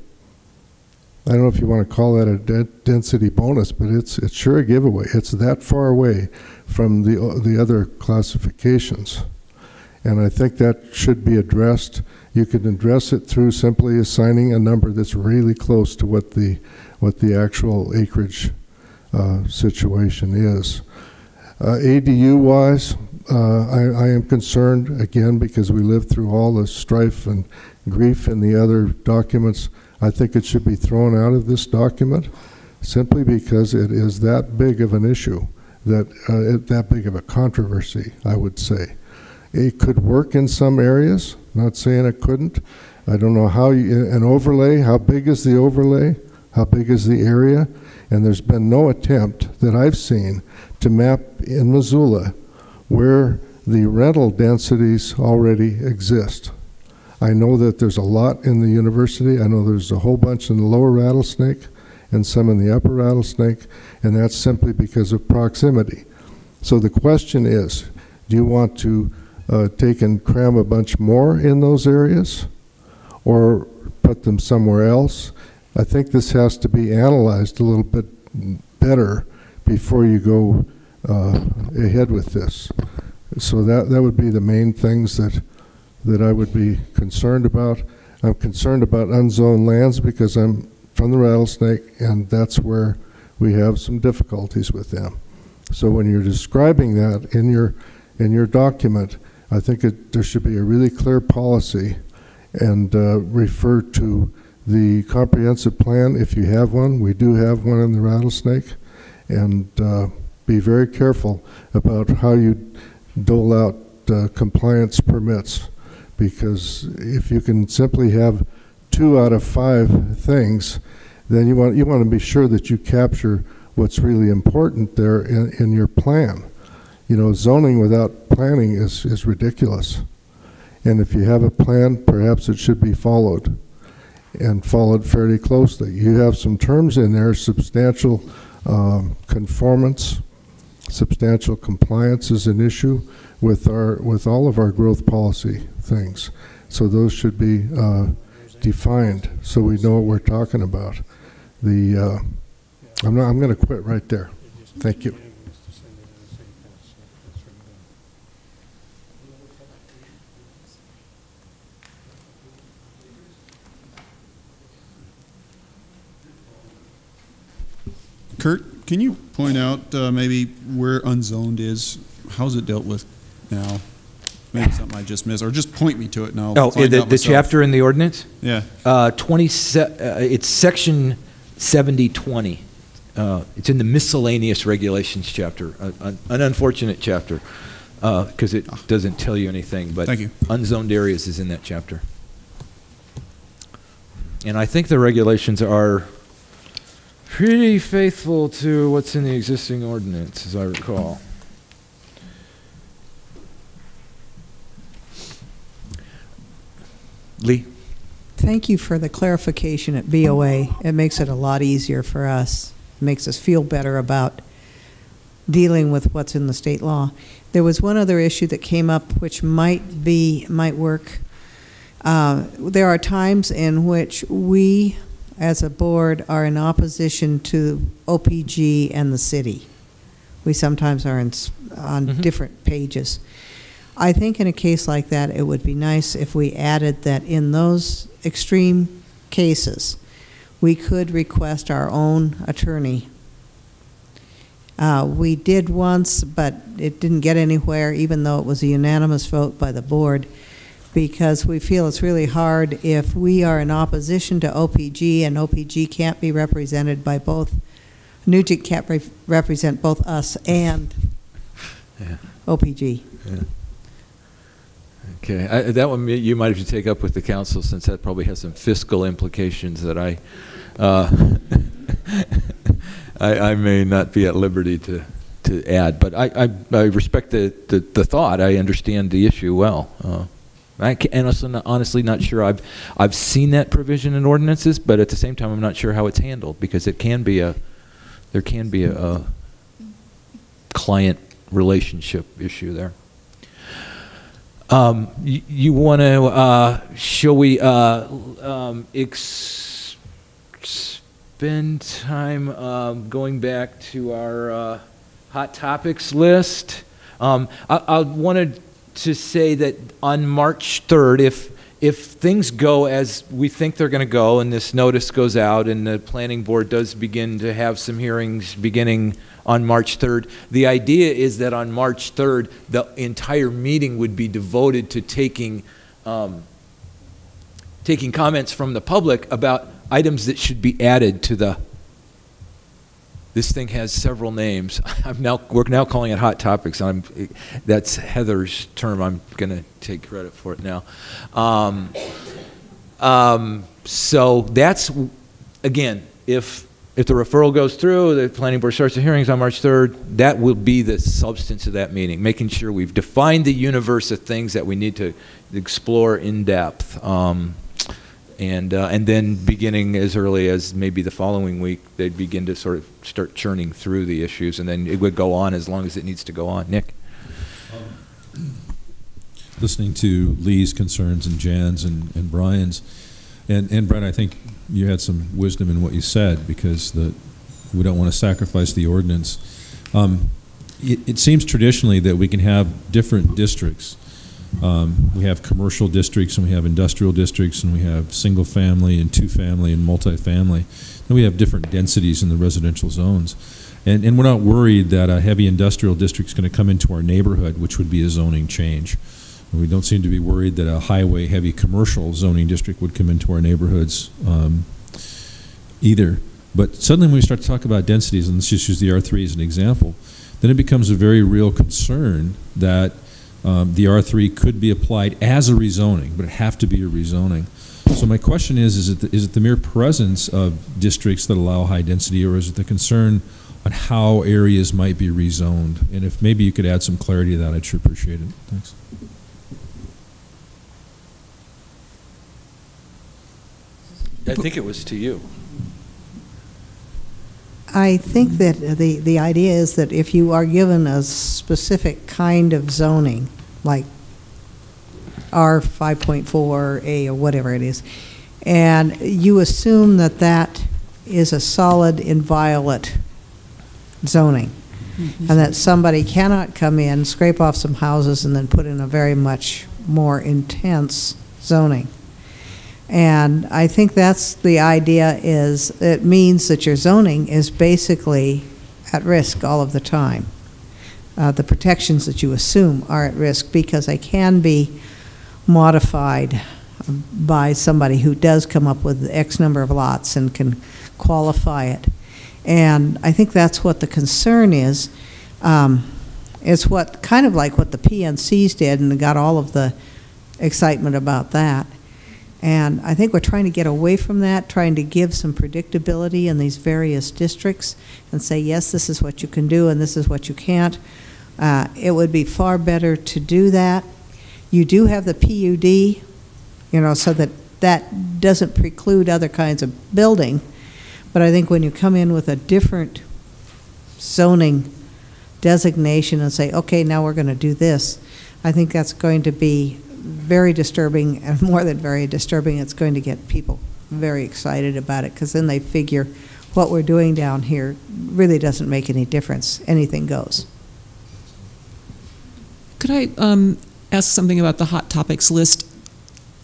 I don't know if you want to call that a density bonus, but it's sure a giveaway. It's that far away from the other classifications. And I think that should be addressed. You can address it through simply assigning a number that's really close to what the actual acreage situation is. ADU-wise, I am concerned, again, because we lived through all the strife and grief in the other documents. I think it should be thrown out of this document simply because it is that big of an issue, that big of a controversy, I would say. It could work in some areas, not saying it couldn't. I don't know how an overlay, how big is the overlay? How big is the area? And there's been no attempt that I've seen to map in Missoula where the rental densities already exist. I know that there's a lot in the university. I know there's a whole bunch in the lower Rattlesnake and some in the upper Rattlesnake, and that's simply because of proximity. So the question is, do you want to take and cram a bunch more in those areas or put them somewhere else? I think this has to be analyzed a little bit better before you go ahead with this. So that would be the main things that I would be concerned about. I'm concerned about unzoned lands because I'm from the Rattlesnake, and that's where we have some difficulties with them. So when you're describing that in your document, I think there should be a really clear policy and refer to the comprehensive plan if you have one. We do have one in the Rattlesnake, and be very careful about how you dole out compliance permits, because if you can simply have 2 out of 5 things, then you want to be sure that you capture what's really important there in your plan. You know, zoning without planning is ridiculous. And if you have a plan, perhaps it should be followed, and followed fairly closely. You have some terms in there: substantial conformance, substantial compliance is an issue with all of our growth policy things. So those should be defined so we know what we're talking about. I'm going to quit right there. Thank you. Kurt, can you point out maybe where unzoned is? How's it dealt with now? Maybe something I just missed, or just point me to it now. Oh, the chapter in the ordinance? Yeah. It's section 7020. It's in the miscellaneous regulations chapter, an unfortunate chapter, because it doesn't tell you anything, but Thank you. Unzoned areas is in that chapter. And I think the regulations are pretty faithful to what's in the existing ordinance, as I recall. Lee? Thank you for the clarification at BOA. It makes it a lot easier for us. It makes us feel better about dealing with what's in the state law. There was one other issue that came up which might work. There are times in which we, as a board, are in opposition to OPG and the city. We sometimes are on different pages. I think in a case like that, it would be nice if we added that in those extreme cases, we could request our own attorney. We did once, but it didn't get anywhere, even though it was a unanimous vote by the board, because we feel it's really hard if we are in opposition to OPG and OPG can't be represented by both, Nugent can't represent both us and OPG. Yeah. Okay, that one you might have to take up with the council, since that probably has some fiscal implications that I may not be at liberty to add. But I respect the thought. I understand the issue well. Honestly not sure I've seen that provision in ordinances, but at the same time I'm not sure how it's handled, because there can be a client relationship issue there. You want to, shall we spend time going back to our hot topics list. I wanted to say that on March 3rd, if things go as we think they're going to go, and this notice goes out, and the planning board does begin to have some hearings beginning on March 3rd, the idea is that on March 3rd, the entire meeting would be devoted to taking comments from the public about items that should be added to the. This thing has several names. We're now calling it hot topics. That's Heather's term. I'm going to take credit for it now. So that's, again, if the referral goes through, the planning board starts the hearings on March 3rd, that will be the substance of that meeting, making sure we've defined the universe of things that we need to explore in depth. And then beginning as early as maybe the following week, they'd begin to sort of start churning through the issues, and then it would go on as long as it needs to go on. Nick? Listening to Lee's concerns and Jan's and Brian's, and Brent, I think you had some wisdom in what you said, because we don't want to sacrifice the ordinance. It seems traditionally that we can have different districts. We have commercial districts, and we have industrial districts, and we have single family and two family and multifamily. Then we have different densities in the residential zones. And we're not worried that a heavy industrial district is going to come into our neighborhood, which would be a zoning change. And we don't seem to be worried that a highway heavy commercial zoning district would come into our neighborhoods either. But suddenly when we start to talk about densities, and let's just use the R3 as an example, then it becomes a very real concern that the R3 could be applied as a rezoning, but it have to be a rezoning. So my question is it the mere presence of districts that allow high density, or is it the concern on how areas might be rezoned? And if maybe you could add some clarity to that, I'd sure appreciate it. Thanks. I think it was to you. I think that the idea is that if you are given a specific kind of zoning, like R5.4A or whatever it is, and you assume that that is a solid inviolate zoning, and that somebody cannot come in, scrape off some houses, and then put in a very much more intense zoning. And I think that's the idea, is it means that your zoning is basically at risk all of the time. The protections that you assume are at risk because they can be modified by somebody who does come up with X number of lots and can qualify it. And I think that's what the concern is. It's what kind of like what the PNCs did, and got all of the excitement about that. And I think we're trying to get away from that, trying to give some predictability in these various districts and say, yes, this is what you can do and this is what you can't. It would be far better to do that. You do have the PUD, you know, so that doesn't preclude other kinds of building. But I think when you come in with a different zoning designation and say, okay, now we're going to do this, I think that's going to be very disturbing, and more than very disturbing, it's going to get people very excited about it, because then they figure what we're doing down here really doesn't make any difference. Anything goes. Could I ask something about the hot topics list?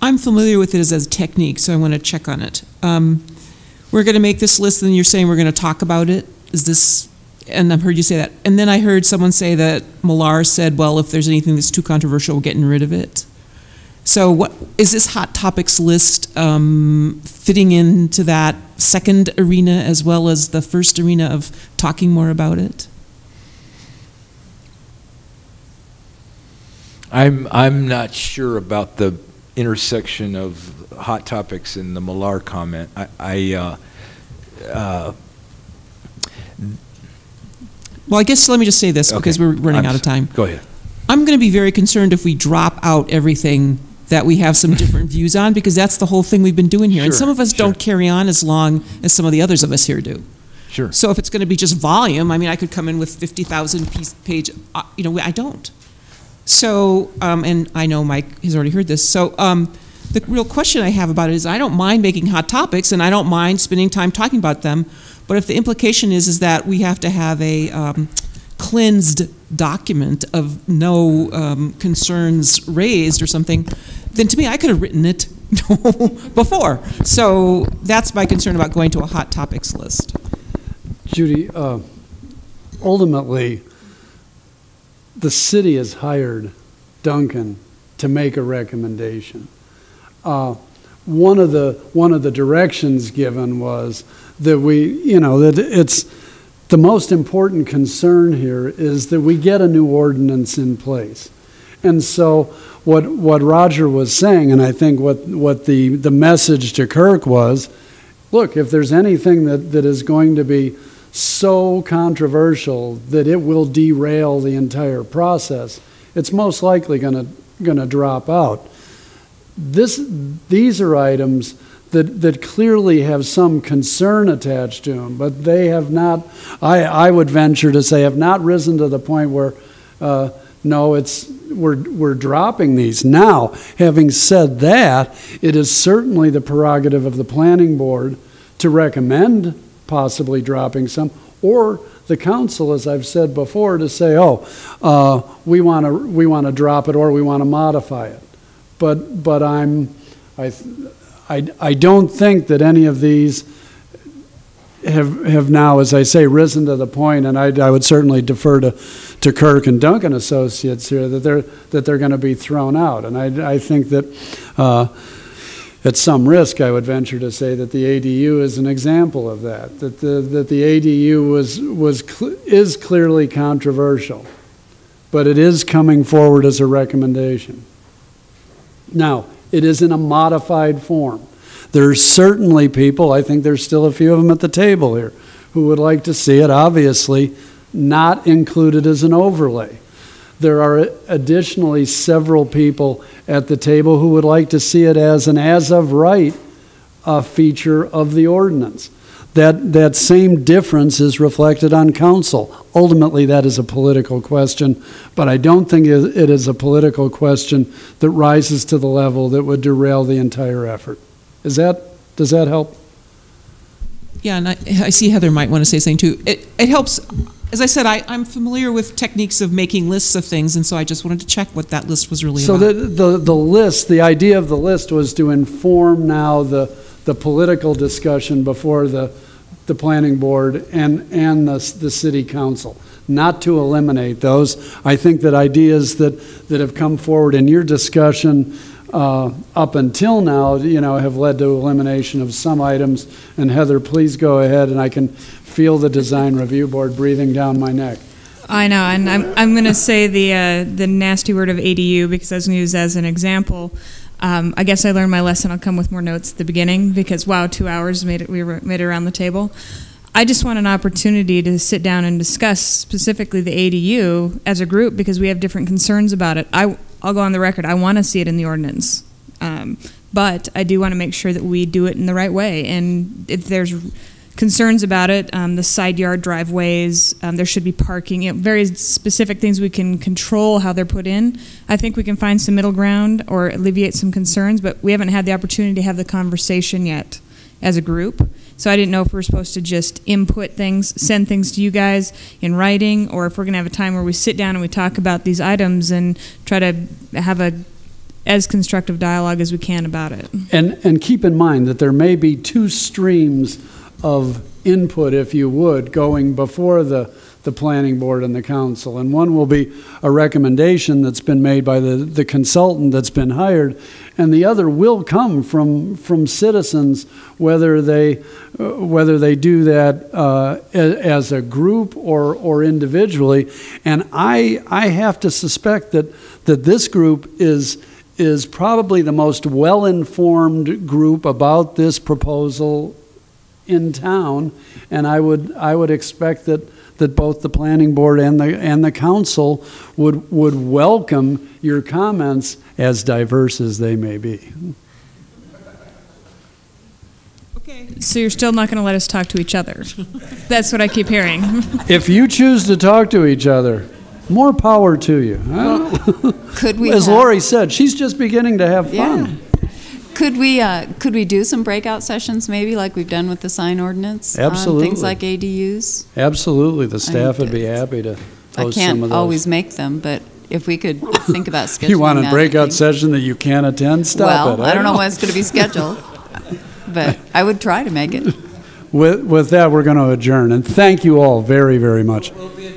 I'm familiar with it as a technique, so I want to check on it. We're going to make this list, and you're saying we're going to talk about it. Is this? And I've heard you say that. And then I heard someone say that Millar said, well, if there's anything that's too controversial, we're getting rid of it. So what is this hot topics list fitting into that second arena as well as the first arena of talking more about it? I'm not sure about the intersection of hot topics and the Millar comment. Well, I guess let me just say this, because we're running out of time. Go ahead. I'm going to be very concerned if we drop out everything that we have some different views on, because that's the whole thing we've been doing here. And some of us don't carry on as long as some of the others of us here do. Sure. So if it's going to be just volume, I mean, I could come in with 50,000 page, you know, I don't. So, and I know Mike has already heard this. So The real question I have about it is I don't mind making hot topics, and I don't mind spending time talking about them, but if the implication is that we have to have a cleansed document of no concerns raised or something, then to me I could have written it before. So that's my concern about going to a hot topics list. Judy, ultimately, the city has hired Duncan to make a recommendation. One of the directions given was that that it's the most important concern here is that we get a new ordinance in place. And so what Roger was saying, and I think what the message to Kirk was, look, if there's anything that is going to be so controversial that it will derail the entire process, it's most likely going to drop out. These are items that clearly have some concern attached to them, but they have not, I would venture to say, have not risen to the point where, no, we're dropping these. Now, having said that, it is certainly the prerogative of the planning board to recommend possibly dropping some, or the council, as I've said before, to say, we want to drop it or we want to modify it. But I don't think that any of these have now, as I say, risen to the point, and I would certainly defer to Kirk and Duncan Associates here, that they're going to be thrown out. And I think that at some risk, I would venture to say that the ADU is an example of that. That the ADU is clearly controversial, but it is coming forward as a recommendation. Now, it is in a modified form. There's certainly people, I think there's still a few of them at the table here, who would like to see it, obviously, not included as an overlay. There are additionally several people at the table who would like to see it as an as-of-right feature of the ordinance. That same difference is reflected on council. Ultimately, that is a political question, but I don't think it is a political question that rises to the level that would derail the entire effort. Does that help? Yeah, and I see Heather might want to say something too. It helps. As I said, I'm familiar with techniques of making lists of things, and so I just wanted to check what that list was really about. So the list, the idea of the list was to inform now the political discussion before the planning board and the city council, not to eliminate those. I think that ideas that have come forward in your discussion up until now, have led to elimination of some items. And Heather, please go ahead, and I can feel the design review board breathing down my neck. I know, and I'm going to say the nasty word of ADU because I was going to use that as an example. I guess I learned my lesson. I'll come with more notes at the beginning because, wow, 2 hours we made it around the table. I just want an opportunity to sit down and discuss specifically the ADU as a group because we have different concerns about it. I'll go on the record. I want to see it in the ordinance. But I do want to make sure that we do it in the right way. And if there's concerns about it, the side yard driveways, there should be parking, very specific things we can control how they're put in. I think we can find some middle ground or alleviate some concerns, but we haven't had the opportunity to have the conversation yet as a group. So I didn't know if we're supposed to just input things, send things to you guys in writing, or if we're going to have a time where we sit down and we talk about these items and try to have as constructive dialogue as we can about it. And keep in mind that there may be two streams of input, if you would, going before the planning board and the council. And one will be a recommendation that's been made by the consultant that's been hired, and the other will come from citizens, whether they do that as a group or individually. And I have to suspect that this group is probably the most well-informed group about this proposal in town, and I would expect that both the planning board and the council would welcome your comments, as diverse as they may be. Okay. So you're still not going to let us talk to each other? That's what I keep hearing. If you choose to talk to each other, more power to you. Could we? As Lori said, she's just beginning to have fun. Yeah. Could we do some breakout sessions maybe like we've done with the sign ordinance? Absolutely. On things like ADUs? Absolutely. The staff would be happy to I host some of can't those. always make them, but if we could think about scheduling You want a that, breakout session that you can't attend? Stop it. Well, I don't know when it's going to be scheduled, but I would try to make it. With that, we're going to adjourn. And thank you all very, very much. We'll be